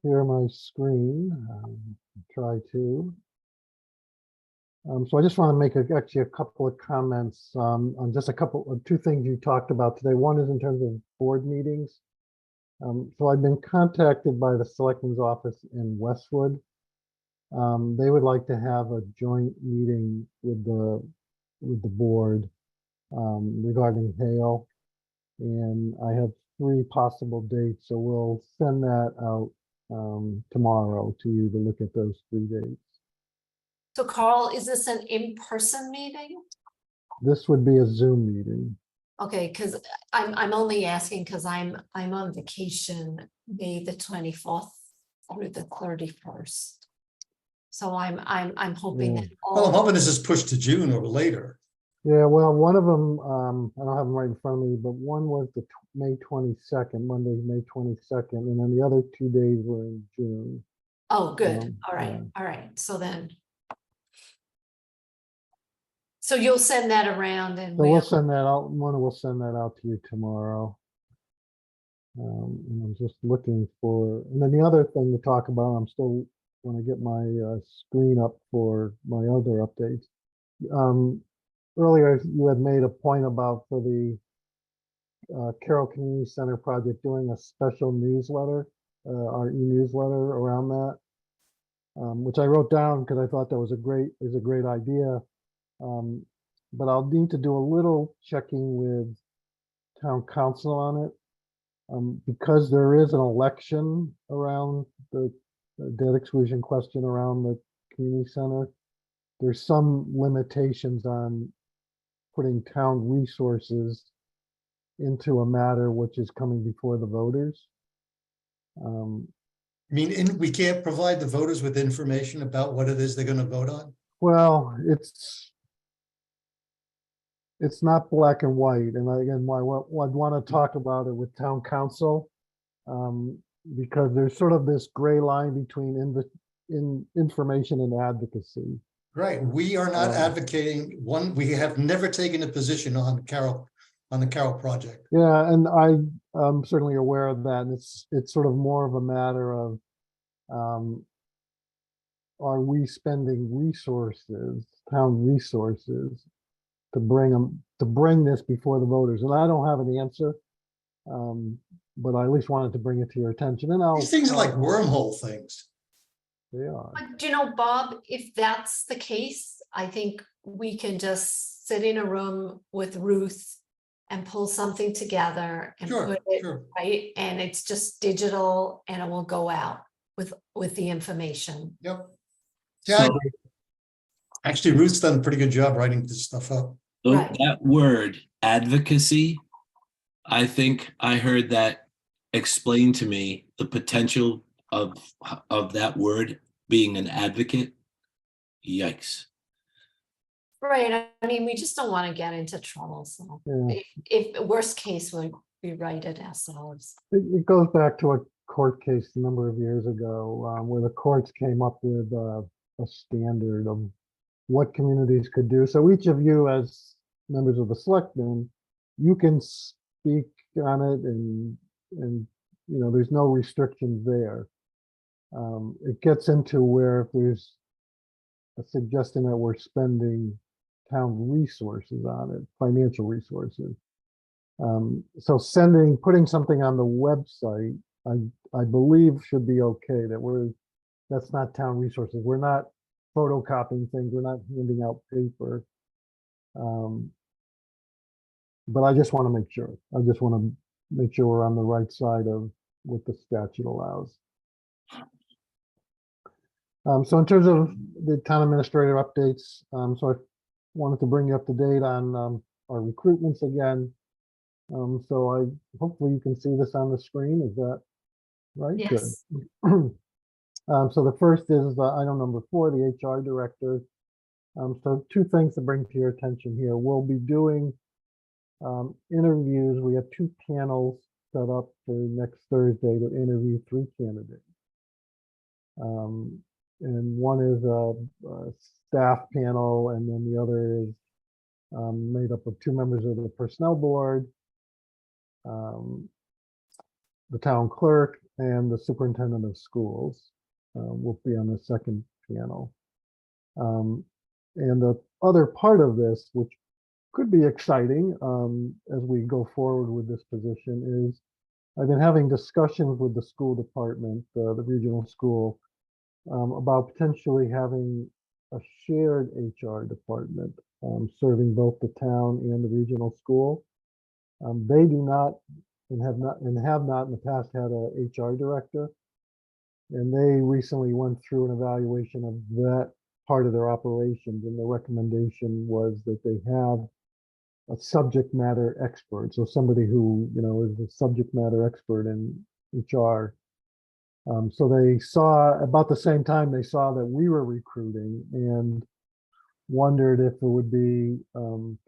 share my screen. Try to. So I just want to make actually a couple of comments on just a couple of two things you talked about today. One is in terms of board meetings. So I've been contacted by the Selectmen's office in Westwood. They would like to have a joint meeting with the board regarding hail, and I have 3 possible dates. So we'll send that out tomorrow to you to look at those 3 dates. So Carl, is this an in-person meeting? This would be a Zoom meeting. Okay, because I'm only asking because I'm on vacation May the 24th through the 31st. So I'm hoping that Well, I'm all, hoping this is pushed to June or later. Yeah, well, one of them, I don't have them right in front of me, but one was the May 22nd, Monday, May 22nd, and then the other 2 days were in June. oh, good, all right, yeah. all right, so then. So you'll send that around and So we'll send that out, we'll send that out to you tomorrow. And I'm just looking for, and then the other thing to talk about, I'm still want to get my screen up for my other updates. Earlier, you had made a point about for the Carroll Community Center project doing a special newsletter, our e-newsletter around that, which I wrote down because I thought that was a great idea. But I'll need to do a little checking with town council on it, because there is an election around the debt exclusion question around the community center. There's some limitations on putting town resources into a matter which is coming before the voters. I mean, we can't provide the voters with information about what it is they're going to vote on. Well, it's not black and white, and again, I'd want to talk about it with town council, because there's sort of this gray line between information and advocacy. Right. We are not advocating one. We have never taken a position on the Carroll project. Yeah, and I'm certainly aware of that, and it's sort of more of a matter of, are we spending resources, town resources, to bring this before the voters? And I don't have an answer, but I at least wanted to bring it to your attention. And These things are like wormhole things. They are. But do you know, Bob, if that's the case, I think we can just sit in a room with Ruth and pull something together and Sure, put it sure. right, and it's just digital and it will go out with the information. Yep. Yeah, I So agree. Actually, Ruth's done a pretty good job writing this stuff up. Right. that word advocacy, I think I heard that explained to me, the potential of that word being an advocate. Yikes. Right, I mean, we just don't want to get into trouble, so Yeah. if worst case, we write it ourselves. It goes back to a court case a number of years ago, where the courts came up with a standard of what communities could do. So each of you, as members of the Selectmen, you can speak on it, and there's no restrictions there. It gets into where if there's a suggestion that we're spending town resources on it, financial resources. So putting something on the website, I believe should be okay. That's not town resources. We're not photocopying things. We're not handing out paper. But I just want to make sure. I just want to make sure we're on the right side of what the statute allows. So in terms of the town administrator updates, so I wanted to bring you up to date on our recruitments again. So hopefully you can see this on the screen. Is that right? Yes. Good. So the first is item number 4, the HR director. So 2 things to bring to your attention here. We'll be doing interviews. We have 2 panels set up for next Thursday to interview 3 candidates. And one is a staff panel, and then the other is made up of 2 members of the personnel board, the town clerk, and the superintendent of schools will be on the second panel. And the other part of this, which could be exciting as we go forward with this position, is I've been having discussions with the school department, the regional school, about potentially having a shared HR department serving both the town and the regional school. They do not and have not in the past had a HR director, and they recently went through an evaluation of that part of their operations, and the recommendation was that they have a subject matter expert, so somebody who is a subject matter expert in HR. So they saw about the same time they saw that we were recruiting and wondered if it would be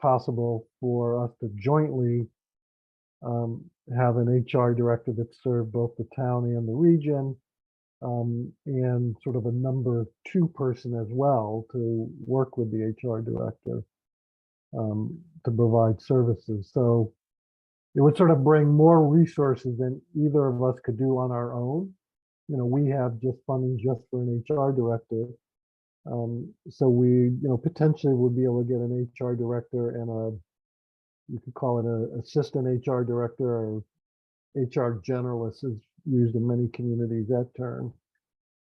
possible for us to jointly have an HR director that served both the town and the region, and sort of a number two person as well to work with the HR director to provide services. So it would sort of bring more resources than either of us could do on our own. We have just funding just for an HR director. So we, potentially would be able to get an HR director and you could call it an assistant HR director, or HR generalist is used in many communities, that term.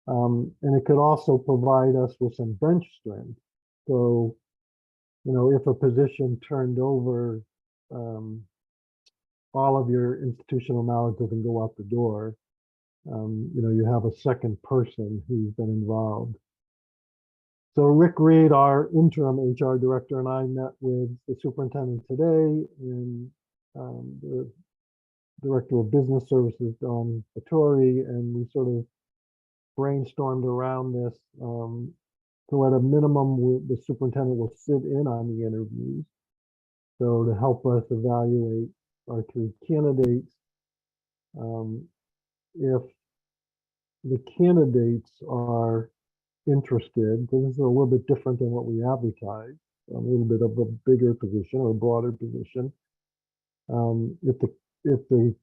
And it could also provide us with some bench strength. So, if a position turned over, all of your institutional knowledge doesn't go out the door. You have a second person who's been involved. So Rick Reed, our interim HR director, and I met with the superintendent today, and the director of business services, Don Vittori, and we sort of brainstormed around this. So at a minimum, the superintendent will sit in on the interviews. So to help us evaluate our three candidates, if the candidates are interested, because this is a little bit different than what we advertised, a little bit of a bigger position or a broader position. If the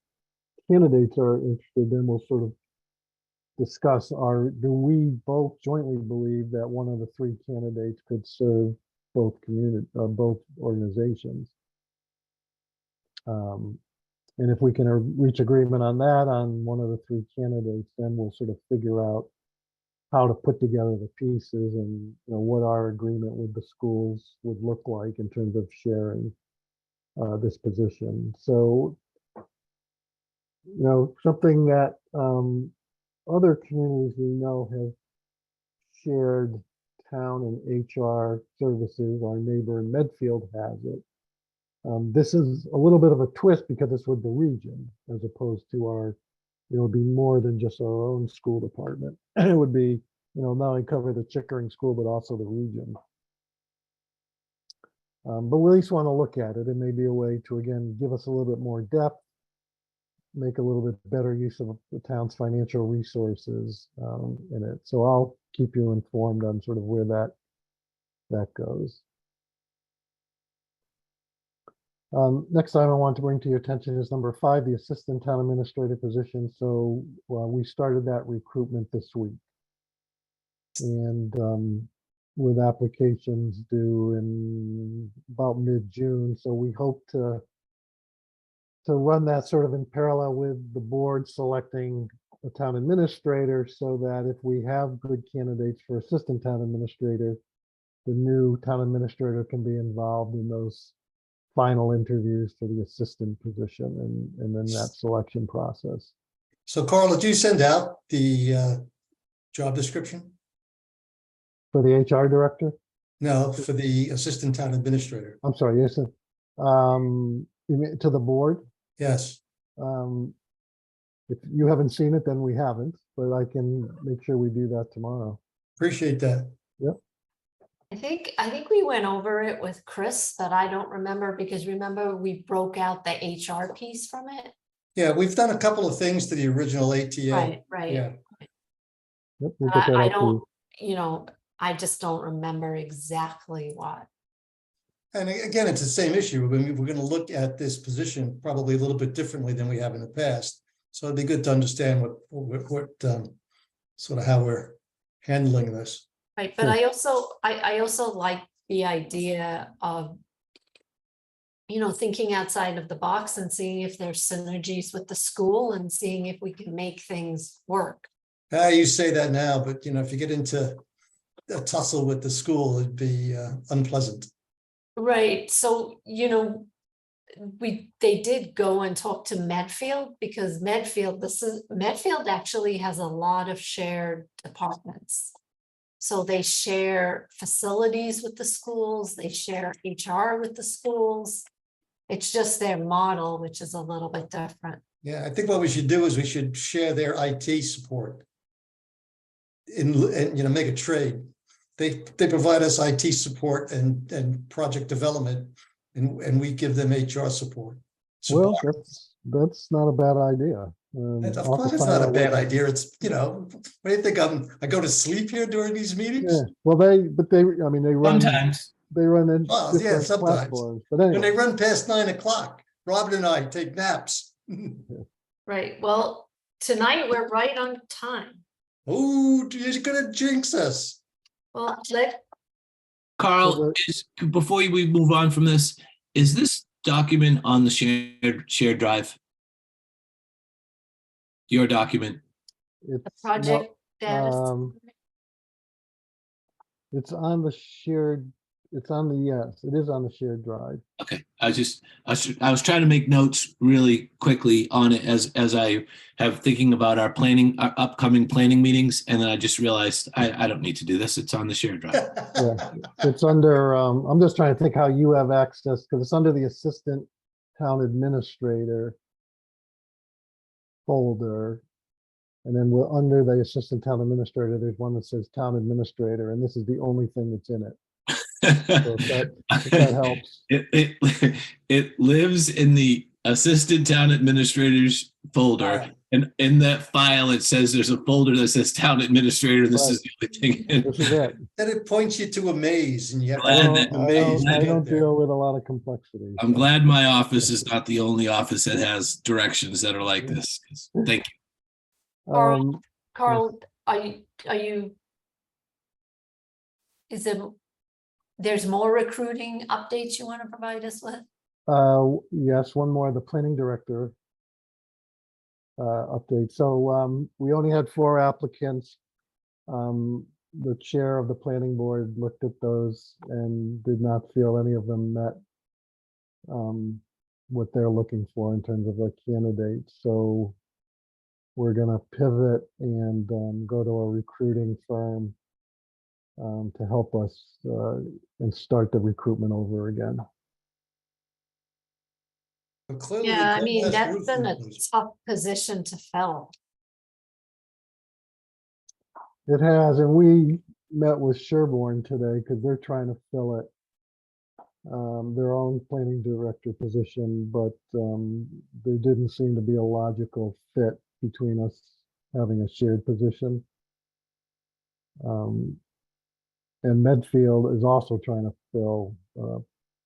candidates are interested, then we'll sort of discuss do we both jointly believe that one of the three candidates could serve both both organizations. And if we can reach agreement on that, on one of the three candidates, then we'll sort of figure out how to put together the pieces and what our agreement with the schools would look like in terms of sharing this position. So, something that other communities we know have shared town and HR services. Our neighbor in Medfield has it. This is a little bit of a twist because it's with the region as opposed to our, it would be more than just our own school department. It would be, not only cover the Chickering school, but also the region. But we at least want to look at it. It may be a way to, again, give us a little bit more depth, make a little bit better use of the town's financial resources in it. So I'll keep you informed on sort of where that goes. Next item I want to bring to your attention is number 5, the assistant town administrator position. So we started that recruitment this week. And with applications due in about mid-June. So we hope to run that sort of in parallel with the board selecting a town administrator, so that if we have good candidates for assistant town administrator, the new town administrator can be involved in those final interviews for the assistant position and then that selection process. So Carl, did you send out the job description? For the HR director? No, for the assistant town administrator. I'm sorry, yes. You mean to the board? Yes. If you haven't seen it, then we haven't, but I can make sure we do that tomorrow. Appreciate that. Yep. I think we went over it with Chris, but I don't remember, because remember we broke out the HR piece from it. Yeah, we've done a couple of things to the original ATA. Right. Yeah. Yep, we'll get that I out to you. don't, I just don't remember exactly what. And again, it's the same issue. I mean, we're going to look at this position probably a little bit differently than we have in the past. So it'd be good to understand what sort of how we're handling this. Right, but I also like the idea of, you know, thinking outside of the box and seeing if there's synergies with the school and seeing if we can make things work. You say that now, but you know, if you get into a tussle with the school, it'd be unpleasant. Right, so, you know, they did go and talk to Medfield because Medfield actually has a lot of shared departments. So they share facilities with the schools, they share HR with the schools. It's just their model, which is a little bit different. Yeah, I think what we should do is we should share their IT support. And you know, make a trade. They provide us IT support and project development, and we give them HR support. Well, Support. that's not a bad idea. Of I'll have course, to it's find not a out bad what- idea. It's, you know, what do you think? I go to sleep here during these meetings? Yeah, well, I mean, they run Sometimes. in Well, yeah, different sometimes. platforms, but When they anyway. run past 9 o'clock, Robin and I take naps. Right, well, tonight we're right on time. Oh, you're gonna jinx us. Well, Carl, before we move on from this, is this document on the shared drive? Your document? the It's project status. it's on the shared, it is on the shared drive. Okay, I was trying to make notes really quickly on it as I have thinking about our upcoming planning meetings, and then I just realized I don't need to do this. It's on the shared drive. Yeah, it's under, I'm just trying to think how you have access, because it's under the assistant town administrator folder. And then we're under the assistant town administrator, there's one that says town administrator, and this is the only thing that's in it. So if that helps. It lives in the assistant town administrator's folder, Right. and in that file it says there's a folder that says town administrator, and this is the only thing in This is it. Then it points you to a maze and you have to Glad go that- to the maze. I to don't get there. deal with a lot of complexity. I'm glad my office is not the only office that has directions that are like this. Thank you. Carl, is there, there's more recruiting updates you want to provide us with? Yes, one more, the planning director update. So we only had 4 applicants. The chair of the planning board looked at those and did not feel any of them met what they're looking for in terms of like candidates. So we're gonna pivot and go to a recruiting firm to help us and start the recruitment over again. But clearly the Yeah, I town mean, has that's roof been a issues. tough position to fill. It has, and we met with Sherborne today because they're trying to fill it. Their own planning director position, but there didn't seem to be a logical fit between us having a shared position. And Medfield is also trying to fill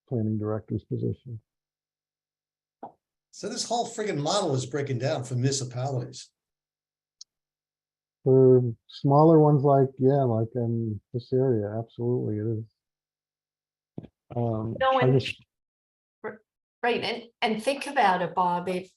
planning director's position. So this whole friggin' model is breaking down for municipalities. For smaller ones like, like in this area, absolutely it is. No, I and just, right, and think about it, Bob, if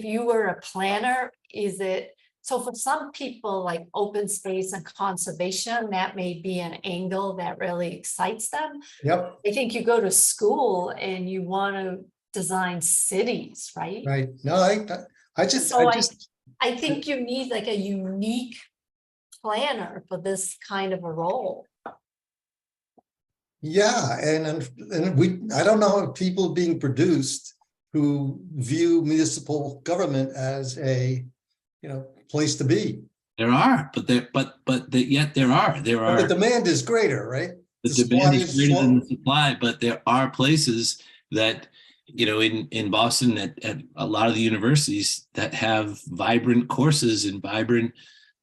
you were a planner, is it, so for some people, like open space and conservation, that may be an angle that really excites them. Yep, I think you go to school and you want to design cities, right? right. No, I just, So I just, I think you need like a unique planner for this kind of a role. yeah, and I don't know of people being produced who view municipal government as a, you know, place to be. There are, yet there are. But the demand is greater, right? The the demand supply is is greater than the slow. supply, but there are places that, you know, in Boston at a lot of the universities that have vibrant courses and vibrant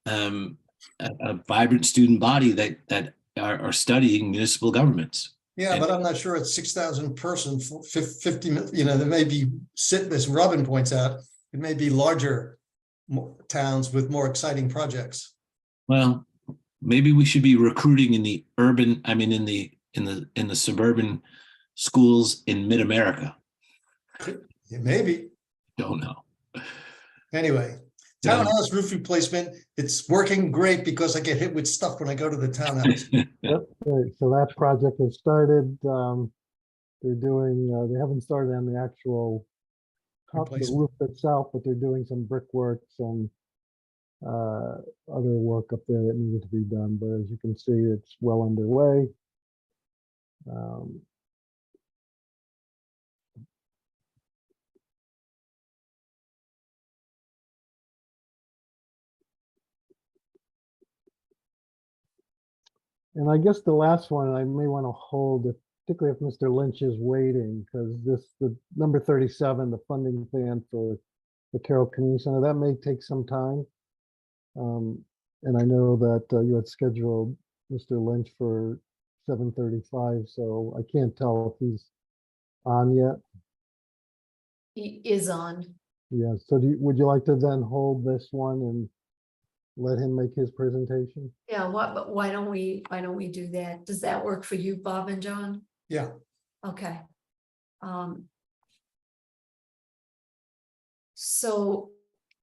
a vibrant student body that are studying municipal governments. Yeah, but I'm not sure it's 6,000 person, 50, you know, there may be, as Robin points out, it may be larger towns with more exciting projects. Well, maybe we should be recruiting in the urban, I mean, in the suburban schools in mid-America. Yeah, maybe. Don't know. Anyway, Yeah. townhouse roof replacement, it's working great because I get hit with stuff when I go to the townhouse. Yep, right, so that project has started, they're doing, they haven't started on the actual top, the Replacement. roof itself, but they're doing some brickworks and other work up there that needed to be done, but as you can see, it's well underway. And I guess the last one I may want to hold, particularly if Mr. Lynch is waiting, because the number 37, the funding plan for the Carroll Community Center, that may take some time. And I know that you had scheduled Mr. Lynch for 7:35, so I can't tell if he's on yet. He is on. Yeah, so would you like to then hold this one and let him make his presentation? Yeah, but why don't we do that? Does that work for you, Bob and John? Yeah, Okay. So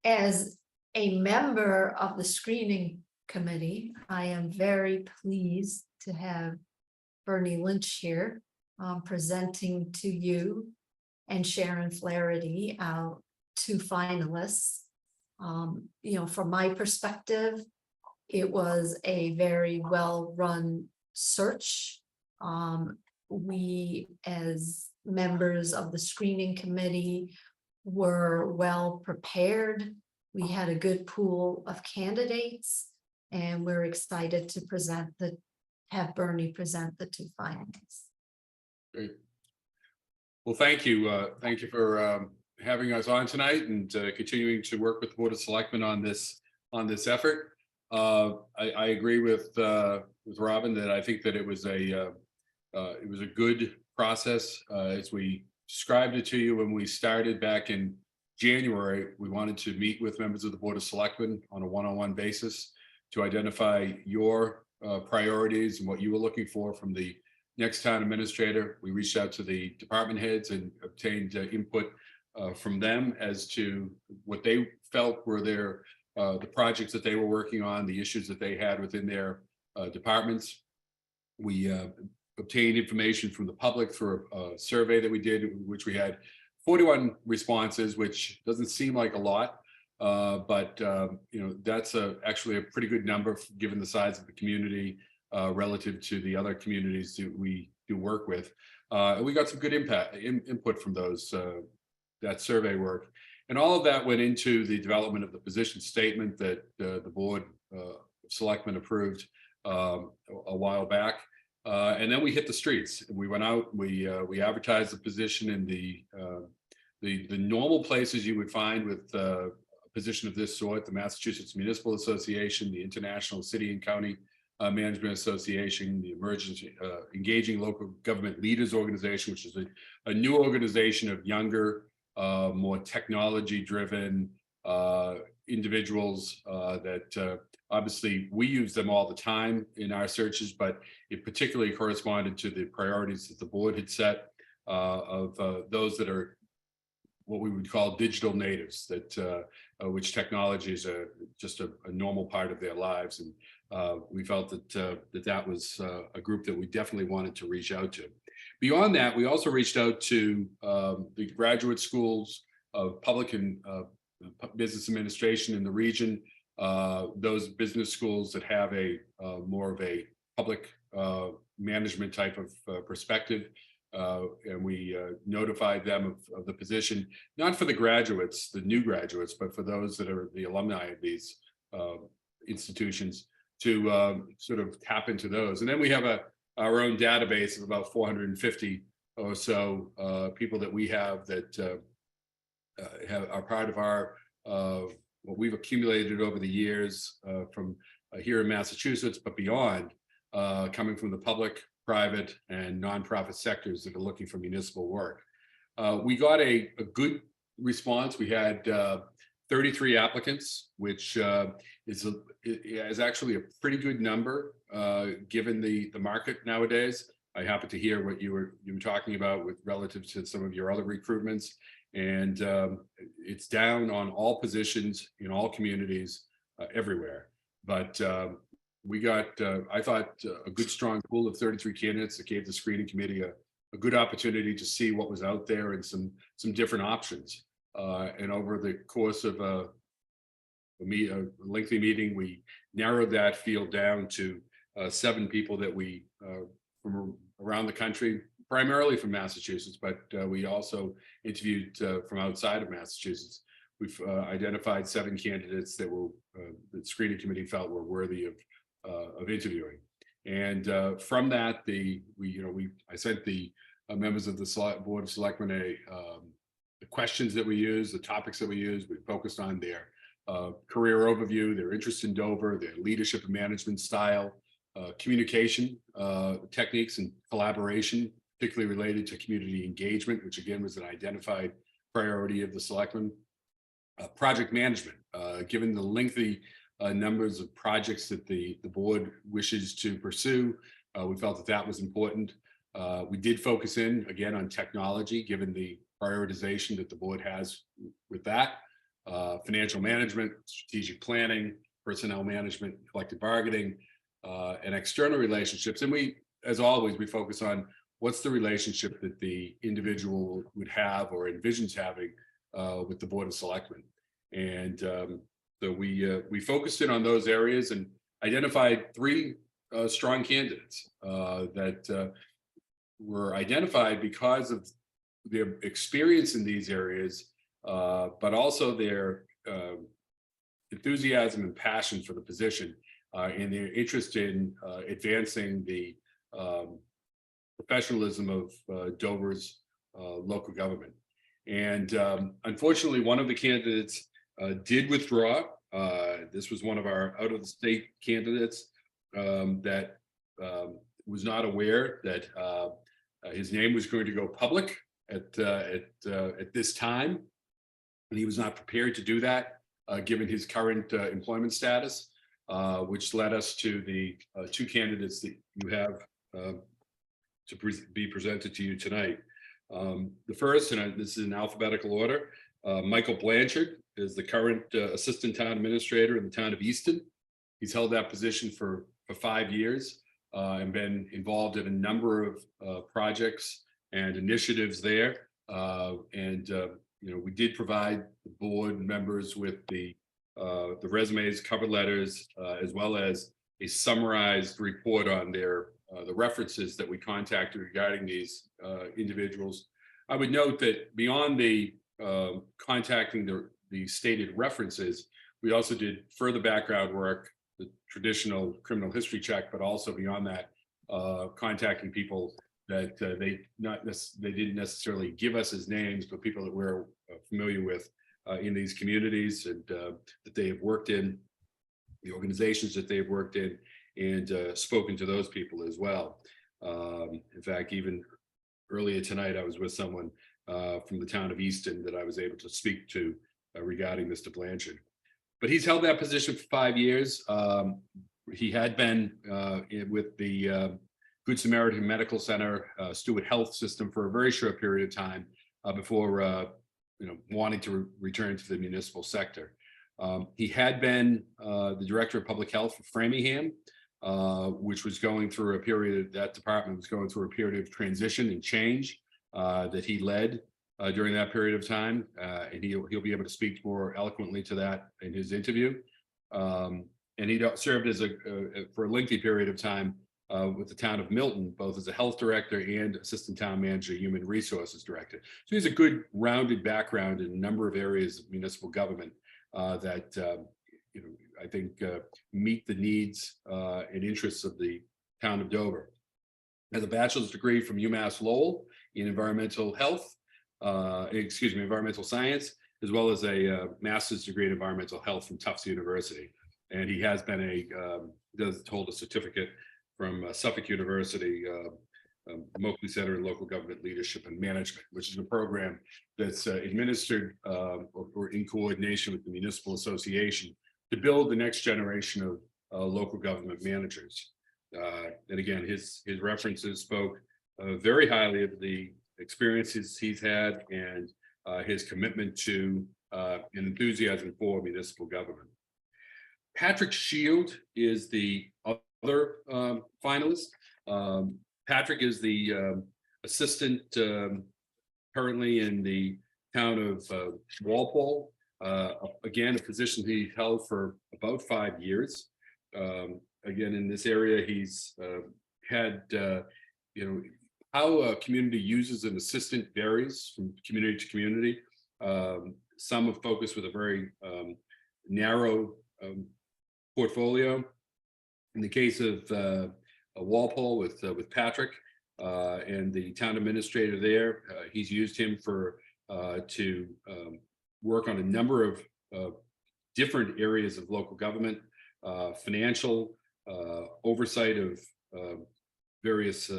as a member of the screening committee, I am very pleased to have Bernie Lynch here, presenting to you and Sharon Flaherty, our two finalists. From my perspective, it was a very well-run search. We, as members of the screening committee, were well prepared. We had a good pool of candidates, and we're excited to have Bernie present the two finalists. Great. Well, thank you. Thank you for having us on tonight and continuing to work with the Board of Selectmen on this effort. I agree with Robin that I think that it was a good process. As we described it to you when we started back in January, we wanted to meet with members of the Board of Selectmen on a one-on-one basis to identify your priorities and what you were looking for from the next town administrator. We reached out to the department heads and obtained input from them as to what they felt were the projects that they were working on, the issues that they had within their departments. We obtained information from the public through a survey that we did, which we had 41 responses, which doesn't seem like a lot, but that's actually a pretty good number given the size of the community relative to the other communities that we do work with. And we got some good input from that survey work. And all of that went into the development of the position statement that the Board of Selectmen approved a while back. And then we hit the streets. We went out, we advertised the position in the normal places you would find with a position of this sort: the Massachusetts Municipal Association, the International City and County Management Association, the Engaging Local Government Leaders Organization, which is a new organization of younger, more technology-driven individuals that obviously we use them all the time in our searches, but it particularly corresponded to the priorities that the board had set of those that are what we would call digital natives, that which technology is just a normal part of their lives. And we felt that that was a group that we definitely wanted to reach out to. Beyond that, we also reached out to the graduate schools of public and business administration in the region, those business schools that have a more of a public management type of perspective. And we notified them of the position, not for the graduates, the new graduates, but for those that are the alumni of these institutions, to sort of tap into those. And then we have our own database of about 450 or so people that we have that are part of our what we've accumulated over the years from here in Massachusetts, but beyond, coming from the public, private, and nonprofit sectors that are looking for municipal work. We got a good response. We had 33 applicants, which is actually a pretty good number given the market nowadays. I happen to hear what you were talking about with relative to some of your other recruitments, and it's down on all positions in all communities everywhere. But we got, I thought, a good strong pool of 33 candidates that gave the screening committee a good opportunity to see what was out there and some different options. And over the course of a lengthy meeting, we narrowed that field down to 7 people that we from around the country, primarily from Massachusetts, but we also interviewed from outside of Massachusetts. We've identified 7 candidates that were the screening committee felt were worthy of interviewing. And from that, I sent the members of the Board of Selectmen the questions that we use, the topics that we use. We focused on their career overview, their interest in Dover, their leadership and management style, communication techniques and collaboration, particularly related to community engagement, which again was an identified priority of the Selectmen. Project management, given the lengthy numbers of projects that the board wishes to pursue, we felt that was important. We did focus in again on technology, given the prioritization that the board has with that. Financial management, strategic planning, personnel management, collective bargaining, and external relationships. And we, as always, we focus on what's the relationship that the individual would have or envisions having with the Board of Selectmen. And so we focused in on those areas and identified 3 strong candidates that were identified because of their experience in these areas, but also their enthusiasm and passion for the position and their interest in advancing the professionalism of Dover's local government. And unfortunately, one of the candidates did withdraw. This was one of our out of the state candidates that was not aware that his name was going to go public at this time, and he was not prepared to do that given his current employment status, which led us to the 2 candidates that you have to be presented to you tonight. The first, and this is in alphabetical order, Michael Blanchard is the current assistant town administrator in the town of Easton. He's held that position for 5 years and been involved in a number of projects and initiatives there. We did provide the board members with the resumes, cover letters, as well as a summarized report on the references that we contacted regarding these individuals. I would note that beyond the contacting the stated references, we also did further background work, the traditional criminal history check, but also beyond that, contacting people that they didn't necessarily give us as names, but people that we're familiar with in these communities and that they have worked in, the organizations that they've worked in, and spoken to those people as well. In fact, even earlier tonight, I was with someone from the town of Easton that I was able to speak to regarding Mr. Blanchard. But he's held that position for 5 years. He had been with the Good Samaritan Medical Center, Stewart Health System for a very short period of time before wanting to return to the municipal sector. He had been the director of public health for Framingham, which was going through a period, that department was going through a period of transition and change that he led during that period of time. And he'll be able to speak more eloquently to that in his interview. And he served as for a lengthy period of time with the town of Milton, both as a health director and assistant town manager, human resources director. So he has a good rounded background in a number of areas of municipal government that I think meet the needs and interests of the town of Dover. Has a bachelor's degree from UMass Lowell in environmental science, as well as a master's degree in environmental health from Tufts University. And he has been does hold a certificate from Suffolk University Moakley Center in Local Government Leadership and Management, which is a program that's administered or in coordination with the Municipal Association to build the next generation of local government managers. And again, his references spoke very highly of the experiences he's had and his commitment to and enthusiasm for municipal government. Patrick Shield is the other finalist. Patrick is the assistant currently in the town of Walpole. Again, a position he held for about 5 years. Again, in this area, he's had, how a community uses an assistant varies from community to community. Some have focused with a very narrow portfolio. In the case of Walpole with Patrick and the town administrator there, he's used him to work on a number of different areas of local government, financial oversight of various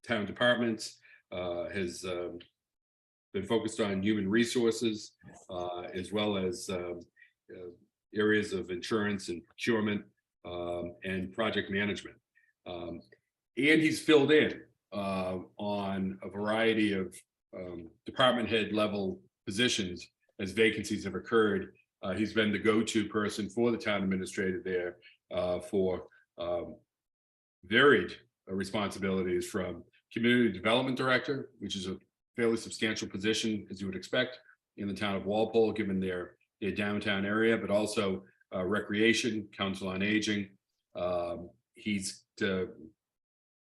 town departments, has been focused on human resources, as well as areas of insurance and procurement and project management. And he's filled in on a variety of department head level positions as vacancies have occurred. He's been the go-to person for the town administrator there for varied responsibilities, from community development director, which is a fairly substantial position, as you would expect in the town of Walpole, given their downtown area, but also recreation, council on aging. He's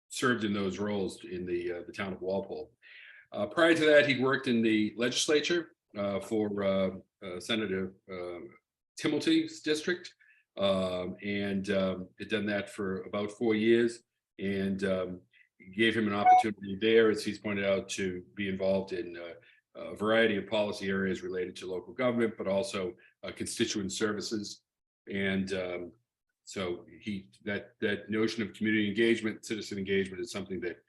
served in those roles in the town of Walpole. Prior to that, he worked in the legislature for Senator Timilty's district, and had done that for about 4 years, and gave him an opportunity there, as he's pointed out, to be involved in a variety of policy areas related to local government, but also constituent services. And so that notion of community engagement, citizen engagement, is something that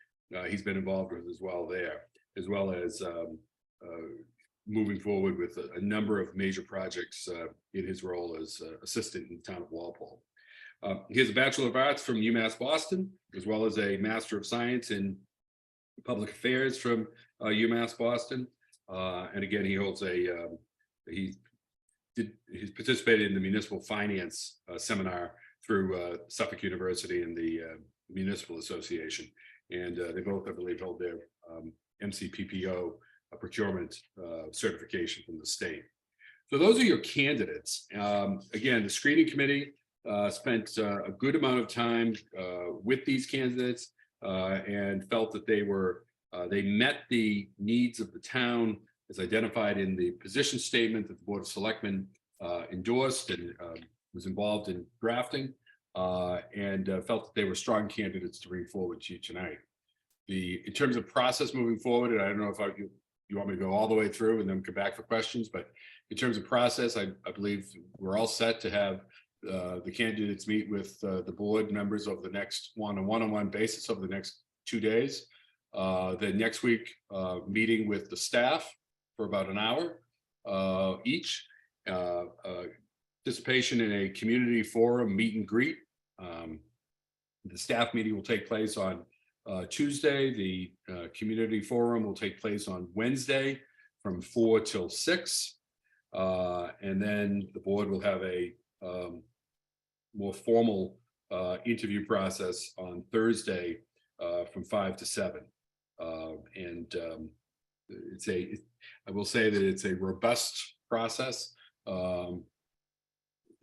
he's been involved with as well there, as well as moving forward with a number of major projects in his role as assistant in the town of Walpole. He has a Bachelor of Arts from UMass Boston, as well as a Master of Science in Public Affairs from UMass Boston. And again, he holds he's participated in the municipal finance seminar through Suffolk University and the Municipal Association. And they both, I believe, hold their MCPPO procurement certification from the state. So those are your candidates. Again, the screening committee spent a good amount of time with these candidates and felt that they met the needs of the town as identified in the position statement that the Board of Selectmen endorsed and was involved in drafting, and felt that they were strong candidates to bring forward to you tonight. In terms of process moving forward, and I don't know if you want me to go all the way through and then come back for questions, but in terms of process, I believe we're all set to have the candidates meet with the board members over the next one-on-one basis over the next 2 days. Then next week, meeting with the staff for about an hour each. Participation in a community forum meet and greet. The staff meeting will take place on Tuesday. The community forum will take place on Wednesday from 4 till 6. And then the board will have a more formal interview process on Thursday from 5 to 7. And I will say that it's a robust process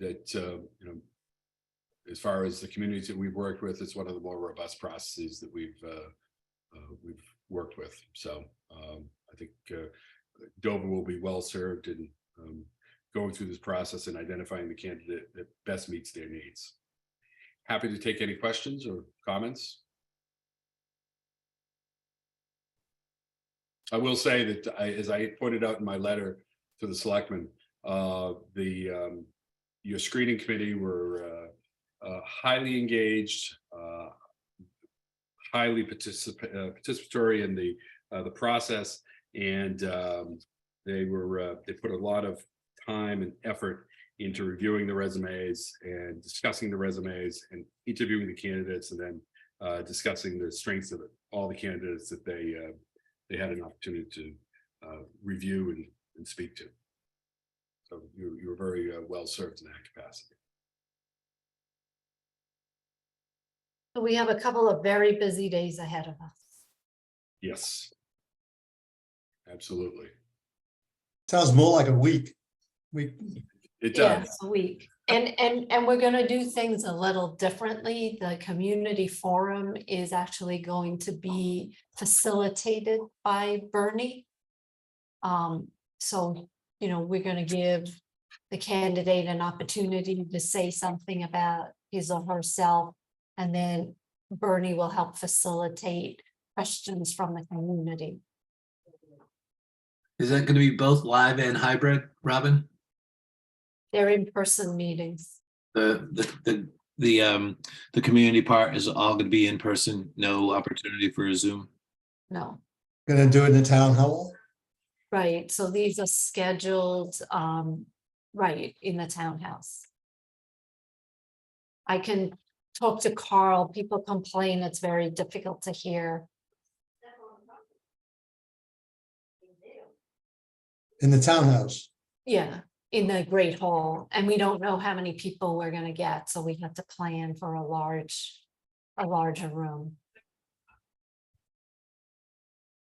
that, as far as the communities that we've worked with, it's one of the more robust processes that we've worked with. So I think Dover will be well served in going through this process and identifying the candidate that best meets their needs. Happy to take any questions or comments. I will say that as I pointed out in my letter to the selectmen, your screening committee were highly engaged, highly participatory in the process, and they put a lot of time and effort into reviewing the resumes and discussing the resumes and interviewing the candidates, and then discussing the strengths of all the candidates that they had an opportunity to review and speak to. So you were very well served in that capacity. We have a couple of very busy days ahead of us. Yes. Absolutely. Sounds more like a week. It Yeah, does. a week. And we're gonna do things a little differently. The community forum is actually going to be facilitated by Bernie. So, we're gonna give the candidate an opportunity to say something about his or herself. And then Bernie will help facilitate questions from the community. Is that going to be both live and hybrid, Robin? They're in-person meetings. The community part is all going to be in person, no opportunity for a Zoom. No, Gonna do it in the town hall? right, so these are scheduled, right, in the townhouse. I can talk to Carl. People complain it's very difficult to hear. In the townhouse? Yeah, in the Great Hall, and we don't know how many people we're gonna get, so we have to plan for a larger room.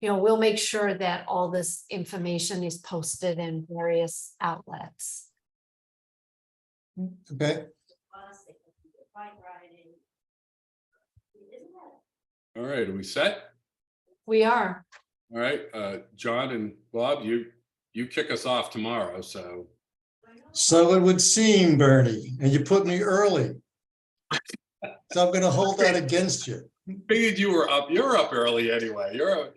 We'll make sure that all this information is posted in various outlets. Okay, All right, are we set? We are. All right, John and Bob, you kick us off tomorrow, so. so it would seem, Bernie, and you put me early. So I'm gonna hold that against you. Figured you were up. You're up early anyway. You're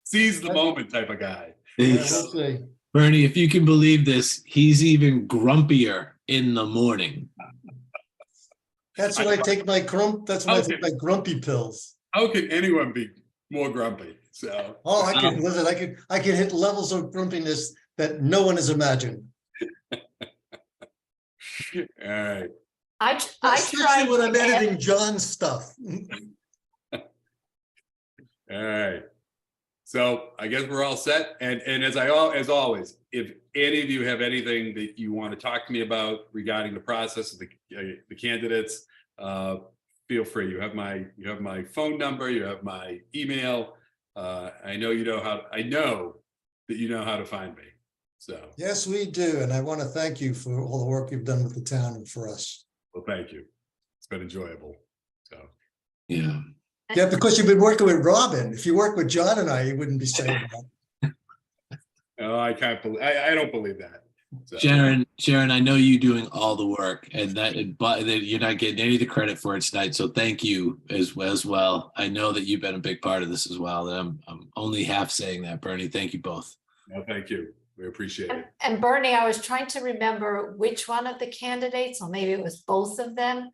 seize the moment type of guy. Yeah, we'll see. Bernie, if you can believe this, he's even grumpier in the morning. That's when I take my grumpy pills. How could anyone be more grumpy? So. Oh, I can hit levels of grumpiness that no one has imagined. All right. I Especially tried when I'm to add- editing John's stuff. All right. So I guess we're all set. And as always, if any of you have anything that you want to talk to me about regarding the process of the candidates, feel free. You have my phone number. You have my email. I know that you know how to find me. So. Yes, we do. And I want to thank you for all the work you've done with the town and for us. Well, thank you. It's been enjoyable. So. Yeah. Yeah, because you've been working with Robin. If you work with John and I, you wouldn't be saying that. No, I can't believe. I don't believe that. So. Sharon, I know you doing all the work, and but you're not getting any of the credit for it tonight. So thank you as well. I know that you've been a big part of this as well. And I'm only half saying that, Bernie. Thank you both. No, thank you. We appreciate it. And Bernie, I was trying to remember which one of the candidates, or maybe it was both of them,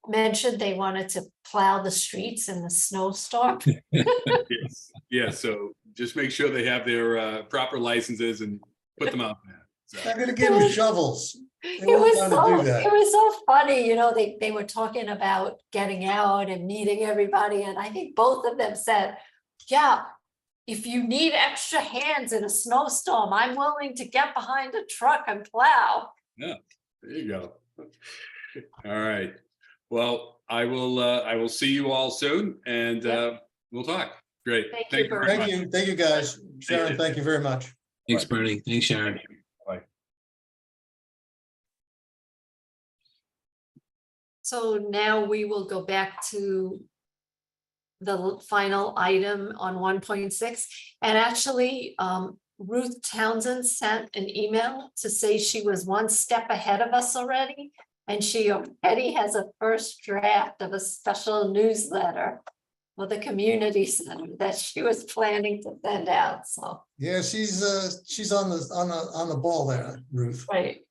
mentioned they wanted to plow the streets in the snowstorm. Yes. Yeah. So just make sure they have their proper licenses and put them out there. So. I'm gonna give them shovels. It was that. so funny, they were talking about getting out and meeting everybody, and I think both of them said, yeah, if you need extra hands in a snowstorm, I'm willing to get behind a truck and plow. Yeah, there you go. All right. Well, I will see you all soon, and we'll talk. Great. Thank you very much. Thank you, guys. Sharon, thank you very much. Thanks, Bernie. Thanks, Sharon. Bye. So now we will go back to the final item on 1.6. And actually, Ruth Townsend sent an email to say she was one step ahead of us already. And she already has a first draft of a special newsletter for the community center that she was planning to send out. So Yeah, she's on the ball there, Ruth. right.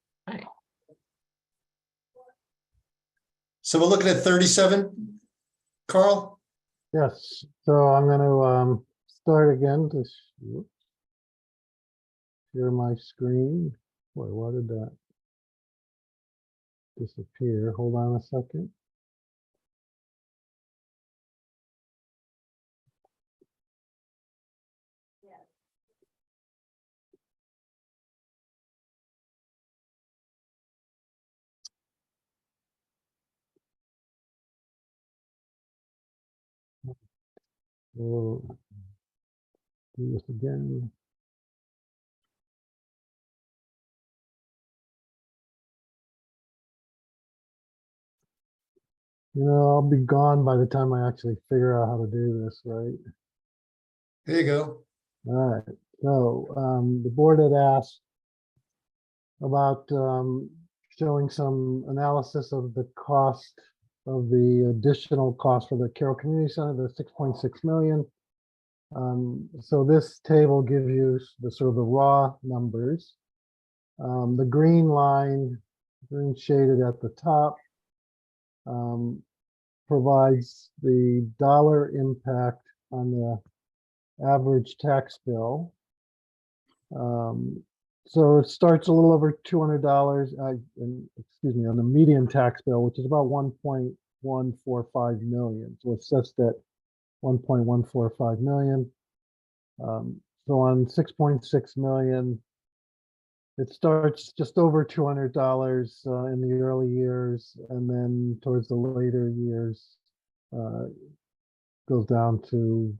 So we're looking at 37 Carl? Yes, so I'm gonna start again to share my screen. Boy, why did that disappear? Hold on a second. We'll do this again. You know, I'll be gone by the time I actually figure out how to do this, right? There you go. All right, so the board had asked about showing some analysis of the cost of the additional cost for the Carroll Community Center, the 6.6 million. So this table gives you the sort of the raw numbers. The green line, green shaded at the top, provides the dollar impact on the average tax bill. So it starts a little over $200, excuse me, on the median tax bill, which is about 1.145 million. So it sets that 1.145 million. So on 6.6 million, it starts just over $200 in the early years, and then towards the later years, goes down to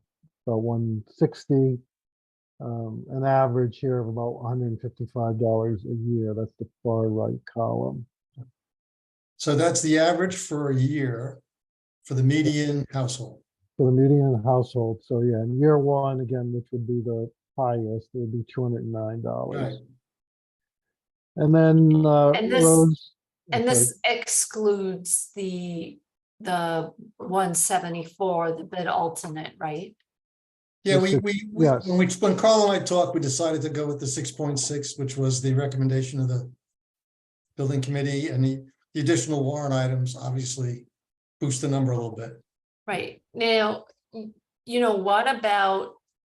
about 160. An average here of about $155 a year. That's the far right column. So that's the average for a year for the median household. For the median household. So yeah, in year one, again, which would be the highest, it would be $209. Right. And then And this- roads. And okay, this excludes the 174, the bid alternate, right? Yeah, The yes. when Carl and I talked, we decided to go with the 6.6, which was the recommendation of the building committee, and the additional warrant items obviously boost the number a little bit. Right. Now, you know, what about,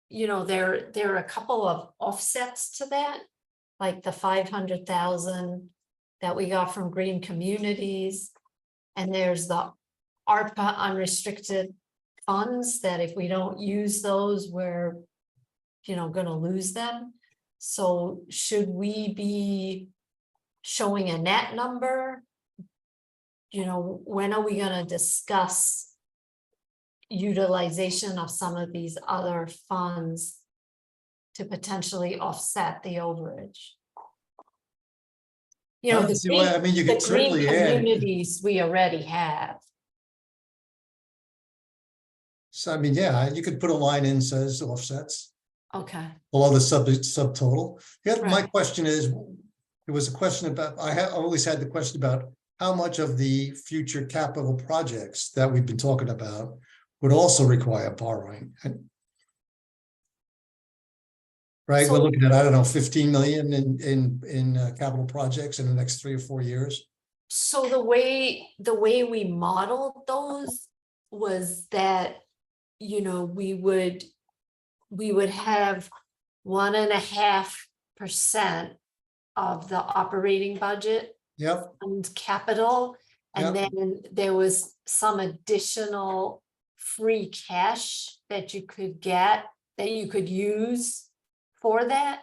you know, there are a couple of offsets to that, like the 500,000 that we got from Green Communities. And there's the ARPA unrestricted funds that if we don't use those, we're, you know, gonna lose them. So should we be showing a net number? You know, when are we gonna discuss utilization of some of these other funds to potentially offset the overage? You I know, don't the see why. I mean, you could green certainly add. communities we already have. So I mean, yeah, you could put a line in says offsets Okay, below the subtotal. Yeah, my Right. question is, there was a question about, I always had the question about how much of the future capital projects that we've been talking about would also require borrowing. Right, we're So- looking at, I don't know, 15 million in capital projects in the next 3 or 4 years. so the way we modeled those was that, you know, we would have 1.5% of the operating budget Yep, and capital. And then there was some additional free cash that you could get, that you could use for that.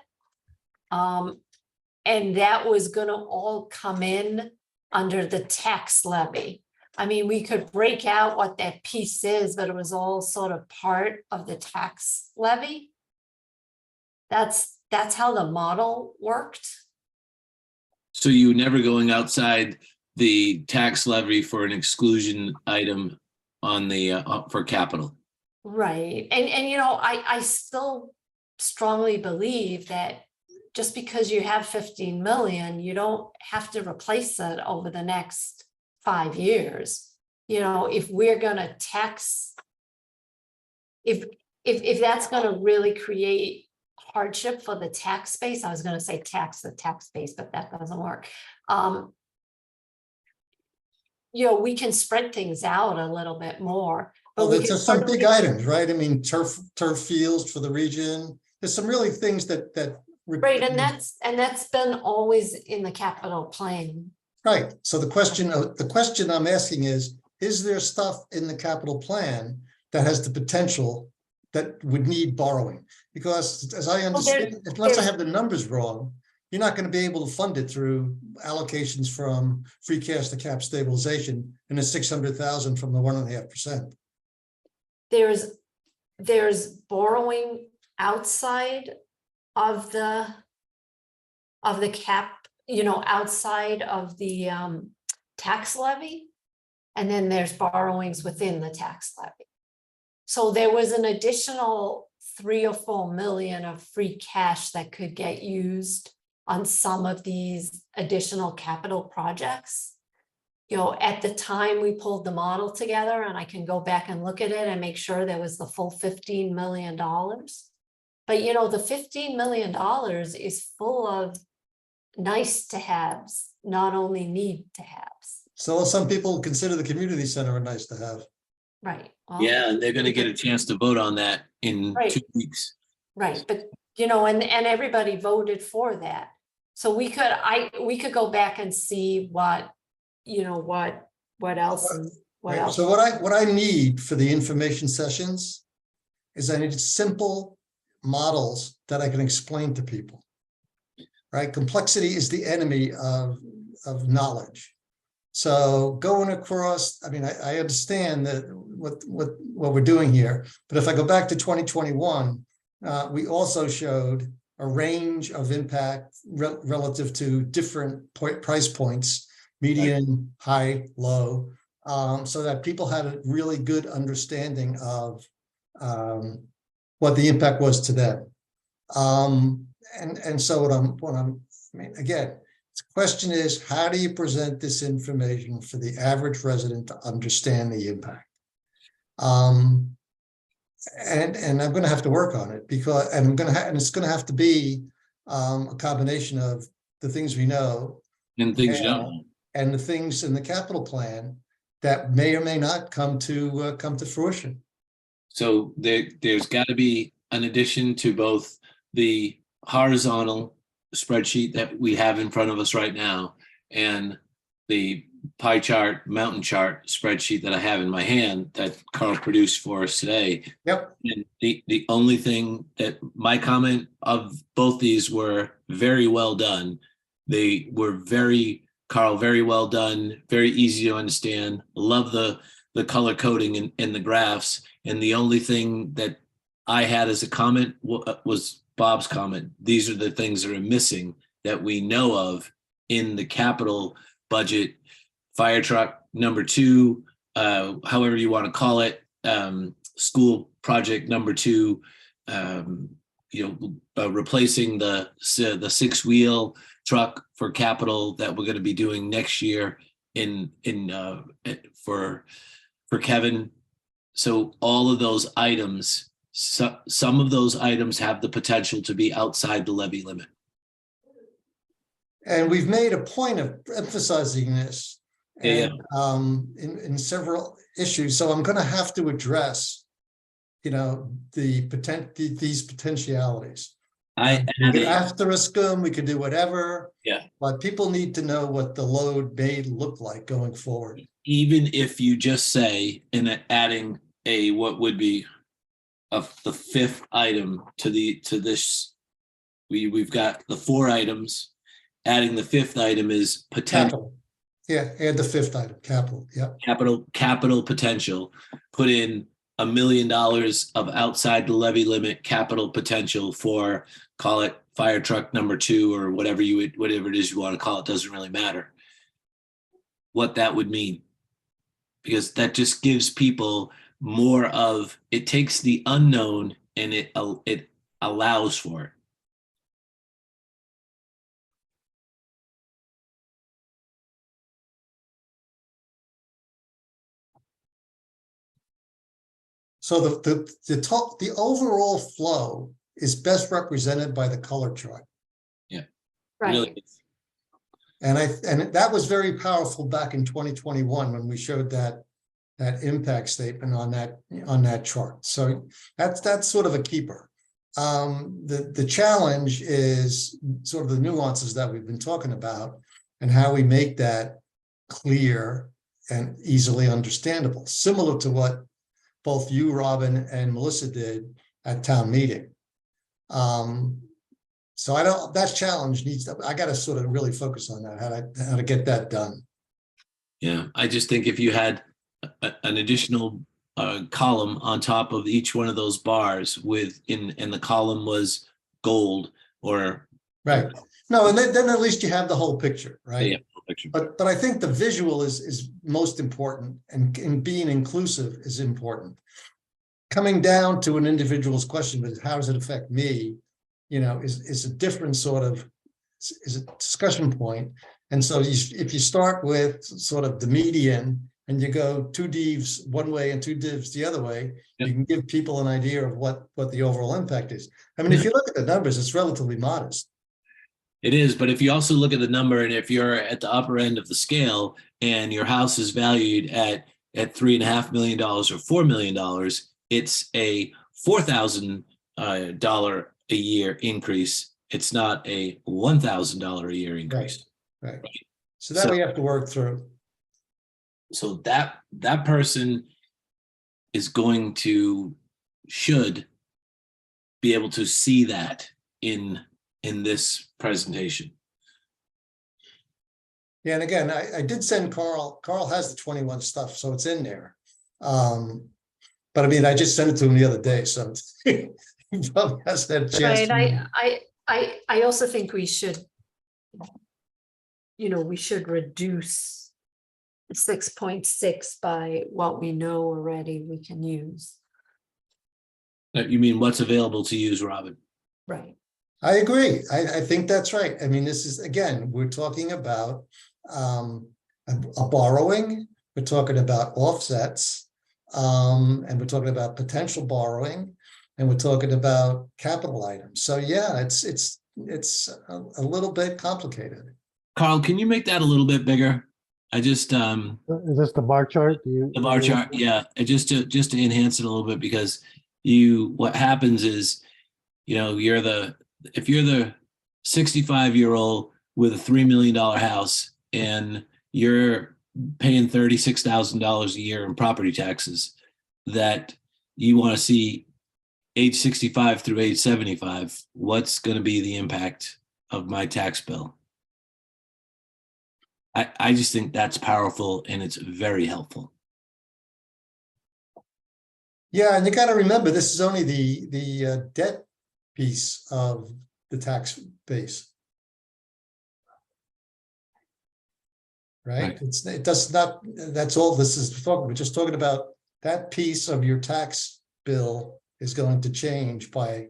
And that was gonna all come in under the tax levy. I mean, we could break out what that piece is, but it was all sort of part of the tax levy. That's how the model worked. So you never going outside the tax levy for an exclusion item on the, for capital? Right, and you know, I still strongly believe that just because you have 15 million, you don't have to replace it over the next 5 years. You know, if we're gonna tax, if that's gonna really create hardship for the tax base, I was gonna say tax the tax base, but that doesn't work. You know, we can spread things out a little bit more. But Oh, we there's could just some big certainly- items, right? I mean, turf fields for the region. There's some really things that. Right, and that's been always in the capital plan. Right, so the question I'm asking is there stuff in the capital plan that has the potential that would need borrowing? Because as I understand, unless I have the numbers wrong, you're not going to be able to fund it through allocations from free cash to cap stabilization and the 600,000 from the 1.5%. There's borrowing outside of the cap, outside of the tax levy. And then there's borrowings within the tax levy. So there was an additional 3 or 4 million of free cash that could get used on some of these additional capital projects. At the time we pulled the model together, and I can go back and look at it and make sure there was the full $15 million. But the $15 million is full of nice to haves, not only need to haves. So some people consider the community center a nice to have. Right. Well, Yeah, and they're gonna get a chance to vote on that in Right. 2 weeks. right, but and everybody voted for that. So we could go back and see what else and what Right, else. so what I need for the information sessions is I need simple models that I can explain to people. Right, complexity is the enemy of knowledge. So going across, I mean, I understand that what we're doing here, but if I go back to 2021, we also showed a range of impact relative to different price points, median, high, low, so that people had a really good understanding of what the impact was to them. And so again, the question is, how do you present this information for the average resident to understand the impact? And I'm going to have to work on it because, and it's going to have to be a combination of the things we know And things you don't know. and the things in the capital plan that may or may not come to fruition. So there's got to be an addition to both the horizontal spreadsheet that we have in front of us right now and the pie chart, mountain chart spreadsheet that I have in my hand that Carl produced for us today. Yep. And the only thing that my comment of both these were very well done. They were Carl, very well done, very easy to understand. Love the color coding in the graphs. And the only thing that I had as a comment was Bob's comment. These are the things that are missing that we know of in the capital budget. Fire truck number 2, however you want to call it, school project number 2, replacing the 6-wheel truck for capital that we're going to be doing next year for Kevin. So all of those items, some of those items have the potential to be outside the levy limit. And we've made a point of emphasizing this in several issues. So I'm going to have to address, these potentialities. We could asterisk them, we could do whatever. Yeah. But people need to know what the load may look like going forward. Even if you just say, in adding what would be the 5th item to this, we've got the 4 items. Adding the 5th item is potential. Yeah, add the 5th item, capital. Yep. Capital potential. Put in $1 million of outside the levy limit capital potential for, call it fire truck number 2 or whatever it is you want to call it, doesn't really matter what that would mean, because that just gives people more of, it takes the unknown and it allows for it. So the overall flow is best represented by the color chart. Right. Really. And that was very powerful back in 2021 when we showed that that impact statement on that chart. So that's sort of a keeper. The challenge is sort of the nuances that we've been talking about and how we make that clear and easily understandable, similar to what both you, Robin, and Melissa did at town meeting. So that challenge I got to sort of really focus on that, how to get that done. Yeah, I just think if you had an additional column on top of each one of those bars and the column was gold or. Right. No, and then at least you have the whole picture, right? Yeah, picture. But I think the visual is most important, and being inclusive is important. Coming down to an individual's question, but how does it affect me? Is a different sort of is a discussion point. And so if you start with sort of the median and you go 2 divs one way and 2 divs the other way, Yep. You can give people an idea of what the overall impact is. I mean, if you look at the numbers, it's relatively modest. It is, but if you also look at the number, and if you're at the upper end of the scale and your house is valued at $3.5 million or $4 million, it's a $4,000 a year increase. It's not a $1,000 a year increase. Right. So that we have to work through. So that person is should be able to see that in this presentation. Yeah, and again, I did send Carl. Carl has the 21 stuff, so it's in there. But I mean, I just sent it to him the other day, so he probably has that chance. Right, I also think we should, we should reduce 6.6 by what we know already we can use. You mean what's available to use, Robin? Right. I agree. I think that's right. I mean, this is, again, we're talking about a borrowing, we're talking about offsets, and we're talking about potential borrowing, and we're talking about capital items. So yeah, it's a little bit complicated. Carl, can you make that a little bit bigger? I just Is this the bar chart? the bar chart, yeah, and just to enhance it a little bit, because what happens is, if you're the 65-year-old with a $3 million house and you're paying $36,000 a year in property taxes, that you want to see age 65 through age 75, what's going to be the impact of my tax bill? I just think that's powerful, and it's very helpful. Yeah, and you got to remember, this is only the debt piece of the tax base, right? It does not. That's all this is talking. We're just talking about that piece of your tax bill is going to change by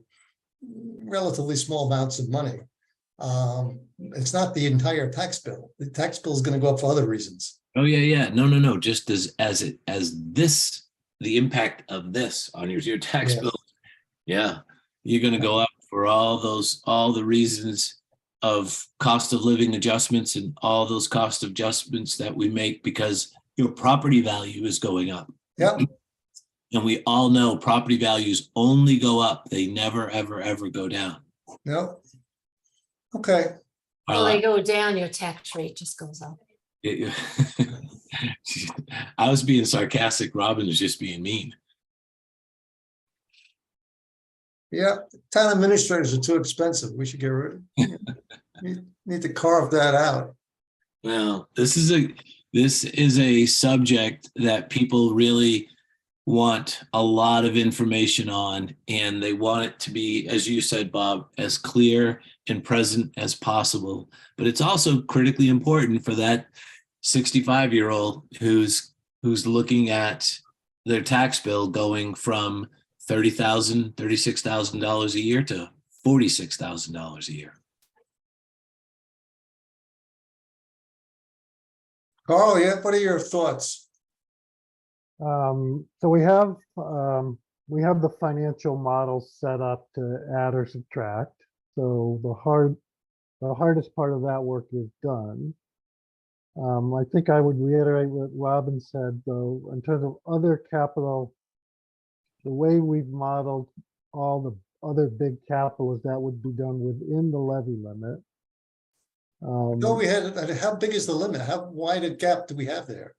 relatively small amounts of money. It's not the entire tax bill. The tax bill is going to go up for other reasons. Oh yeah. No. Just as this. The impact of this on your tax bill, yeah, you're going to go up for all the reasons of cost of living adjustments and all those cost adjustments that we make because your property value is going up. Yep. And we all know property values only go up; they never, ever go down. Yep. Okay. Well, they go down, your tax rate just goes up. I was being sarcastic. Robin was just being mean. Yeah, town administrators are too expensive. We should get rid. Need to carve that out. Well, this is a subject that people really want a lot of information on, and they want it to be, as you said, Bob, as clear and present as possible. But it's also critically important for that 65-year-old who's looking at their tax bill going from $30,000, $36,000 a year to $46,000 a year. Carl, yeah, what are your thoughts? So we have the financial model set up to add or subtract. So the hardest part of that work is done. I think I would reiterate what Robin said, though, in terms of other capital, the way we've modeled all the other big capital is that would be done within the levy limit. No, we had, how big is the limit? How wide a gap do we have there?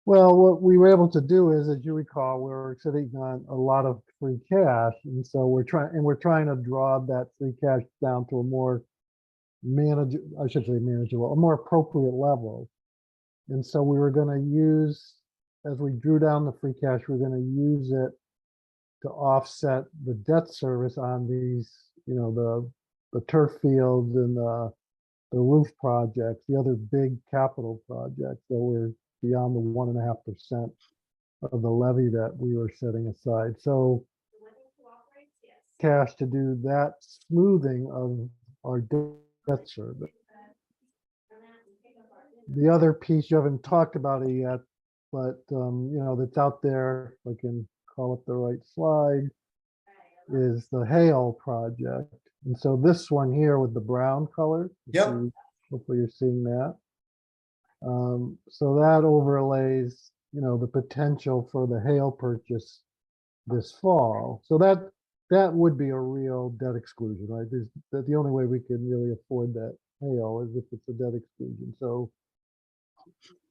Well, what we were able to do is, as you recall, we were sitting on a lot of free cash, and so we're trying to draw that free cash down to a more I should say manageable, a more appropriate level. And so we were going to use, as we drew down the free cash, we're going to use it to offset the debt service on these, the turf fields and the roof projects, the other big capital projects that were beyond the 1.5% of the levy that we were setting aside. So cash to do that smoothing of our debt service. The other piece, you haven't talked about it yet, but that's out there, if I can call it the right slide, is the Hale project. And so this one here with the brown color, Yep. hopefully you're seeing that. So that overlays, the potential for the Hale purchase this fall. So that would be a real debt exclusion, right? That the only way we can really afford that Hale is if it's a debt exclusion. So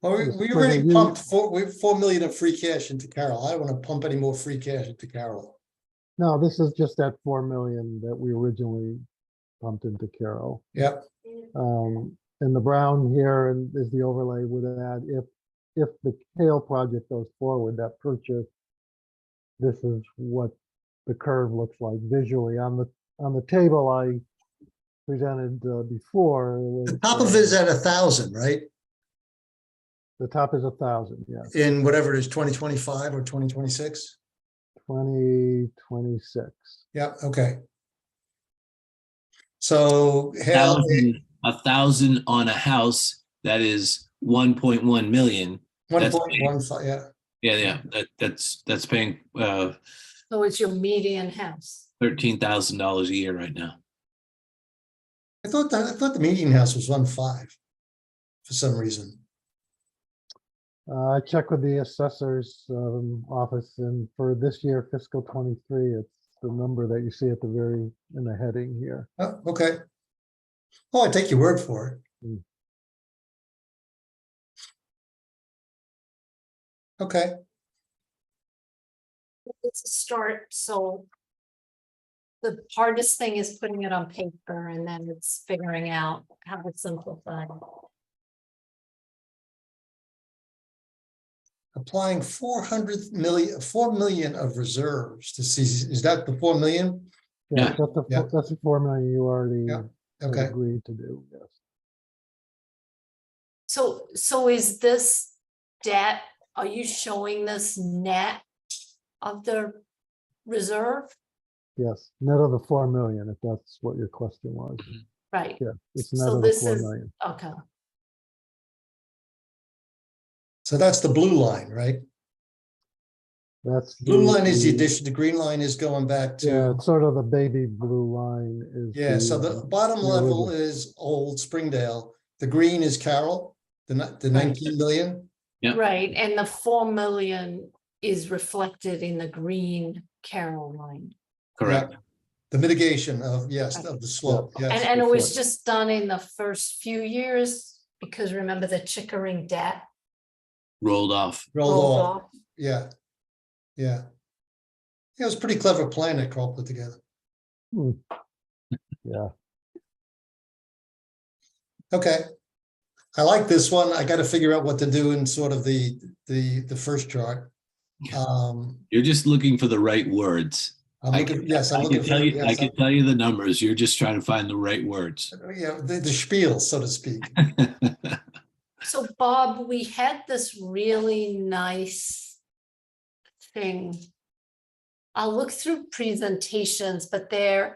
Well, we already pumped 4 million of free cash into Carroll. I don't want to pump any more free cash into Carroll. no, this is just that 4 million that we originally pumped into Carroll. Yep. And the brown here is the overlay would add if the Hale project goes forward, that purchase, this is what the curve looks like visually on the table I presented before. The top of it is at 1,000, right? The top is 1,000, yes. In whatever it is, 2025 or 2026? 2026. Yeah, okay. So Hale, 1,000 on a house that is 1.1 million. 1.15, yeah. That's paying So it's your median house. $13,000 a year right now. I thought the median house was 1.5 for some reason. I checked with the assessor's office, and for this year, fiscal 23, it's the number that you see at the in the heading here. Oh, okay. Oh, I take your word for it. Mm. Okay. It's a start, so the hardest thing is putting it on paper, and then it's figuring out how to simplify. Applying 4 million of reserves to see, is that the 4 million? Yeah, Yeah. that's the 4 million you already Yeah, okay. agreed to do, yes. So is this debt, are you showing this net of the reserve? Yes, net of the 4 million, if that's what your question was. Right, Yeah, it's net so of the this 4 is, million. okay, So that's the blue line, right? That's Blue line is the addition, the green line is going back Yeah, to, it's sort of the baby blue line is. yeah, so the bottom the level original. is old Springdale. The green is Carroll, the 19 million. Yeah. right, and the 4 million is reflected in the green Carroll line. Correct. Yeah. The mitigation of, yes, of the slope, yes. And it was right. just done in the first few years, because remember the Chickering debt Rolled off. Rolled rolled off, off. yeah. Yeah. It was a pretty clever plan that Carl put together. Yeah, Okay. I like this one. I got to figure out what to do in sort of the first chart. You're just looking for the right words. I'm looking, yes, I'm I looking can for, tell you, yes, I can tell you the numbers. You're just trying to find the right words. yeah, the spiel, so to speak. So Bob, we had this really nice thing. I'll look through presentations, but I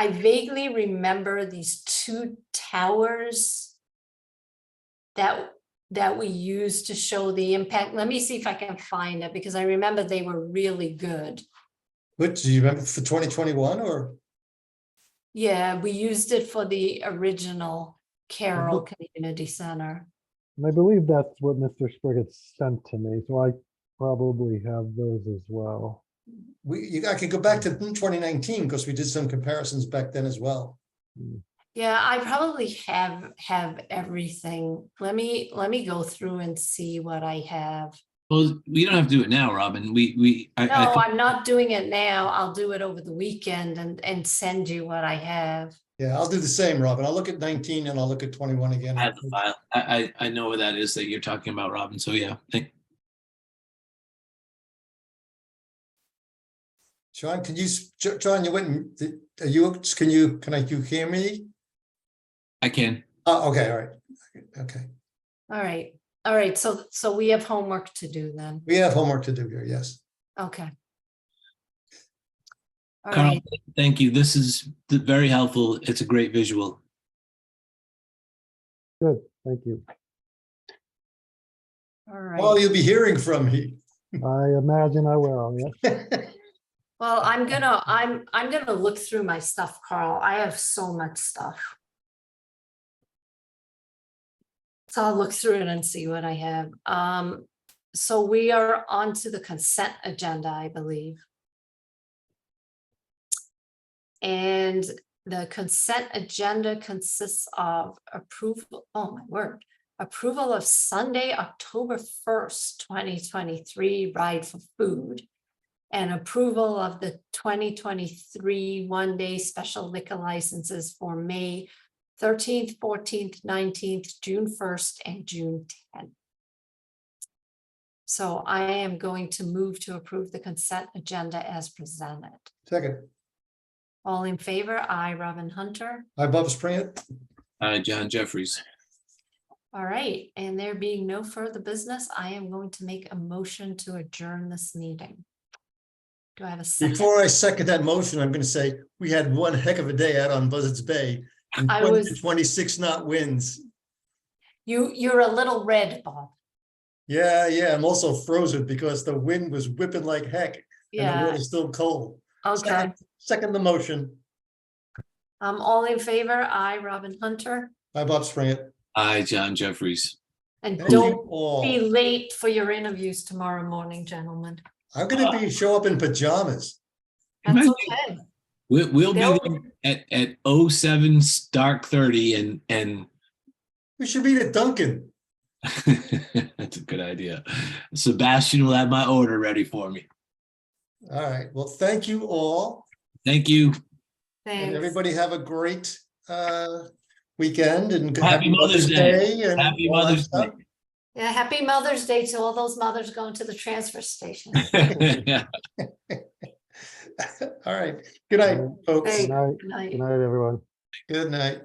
vaguely remember these 2 towers that we used to show the impact. Let me see if I can find it, because I remember they were really good. Which, do you remember for 2021 or? Yeah, we used it for the original. Carroll Community Center. And I believe that's what Mr. Sprigg had sent to me, so I probably have those as well. I could go back to 2019 because we did some comparisons back then as well. Yeah, I probably have everything. Let me go through and see what I have. Well, we don't have to do it now, Robin. I No, think I'm not doing it now. I'll do it over the weekend and send you what I have. Yeah, I'll do the same, Robin. I'll look at 19 and I'll look at 21 again. I have the file. I know what that is that you're talking about, Robin. So yeah, John, John, you went, can you hear me? I can. Oh, okay, all right. Okay. All right. So we have homework to do then. We have homework to do here, yes. Okay. All Carl, right. thank you. This is very helpful. It's a great visual. Good, thank you. All right. Well, you'll be hearing from me. I imagine I will, yes. Well, I'm gonna look through my stuff, Carl. I have so much stuff. So I'll look through it and see what I have. So we are on to the consent agenda, I believe. And the consent agenda consists of approval, oh my word, approval of Sunday, October 1st, 2023 ride for food. And approval of the 2023 one-day special liquor licenses for May 13th, 14th, 19th, June 1st, and June 10th. So I am going to move to approve the consent agenda as presented. Second, All in favor? Aye, Robin Hunter. hi, Bob Springett. John Jeffries. All right, and there being no further business, I am going to make a motion to adjourn this meeting. Do I have a second? Before I second that motion, I'm going to say we had one heck of a day out on Buzzards Bay. And I 20 was- to 26 knot winds. You're a little red, Bob. Yeah, I'm also frozen because the wind was whipping like heck. And the Yeah, water's still cold. okay. Second the motion. All in favor? Aye, Robin Hunter. Hi, Bob Springett. Hi, John Jeffries. And Thank you don't all. be late for your interviews tomorrow morning, gentlemen. I'm going to show up in pajamas. That's Imagine- okay. We'll be Bill? there at 07 dark 30 and We should meet at Dunkin'. that's a good idea. Sebastian will have my order ready for me. All right. Well, thank you all. Thank you. And Thanks. everybody have a great weekend and Happy Mother's Day. and Happy all that Mother's stuff. Yeah, happy Mother's Day to all those mothers going to the transfer station. Day. All right. Good night, folks. Hey. Good night, Good night. good night, everyone. Good night.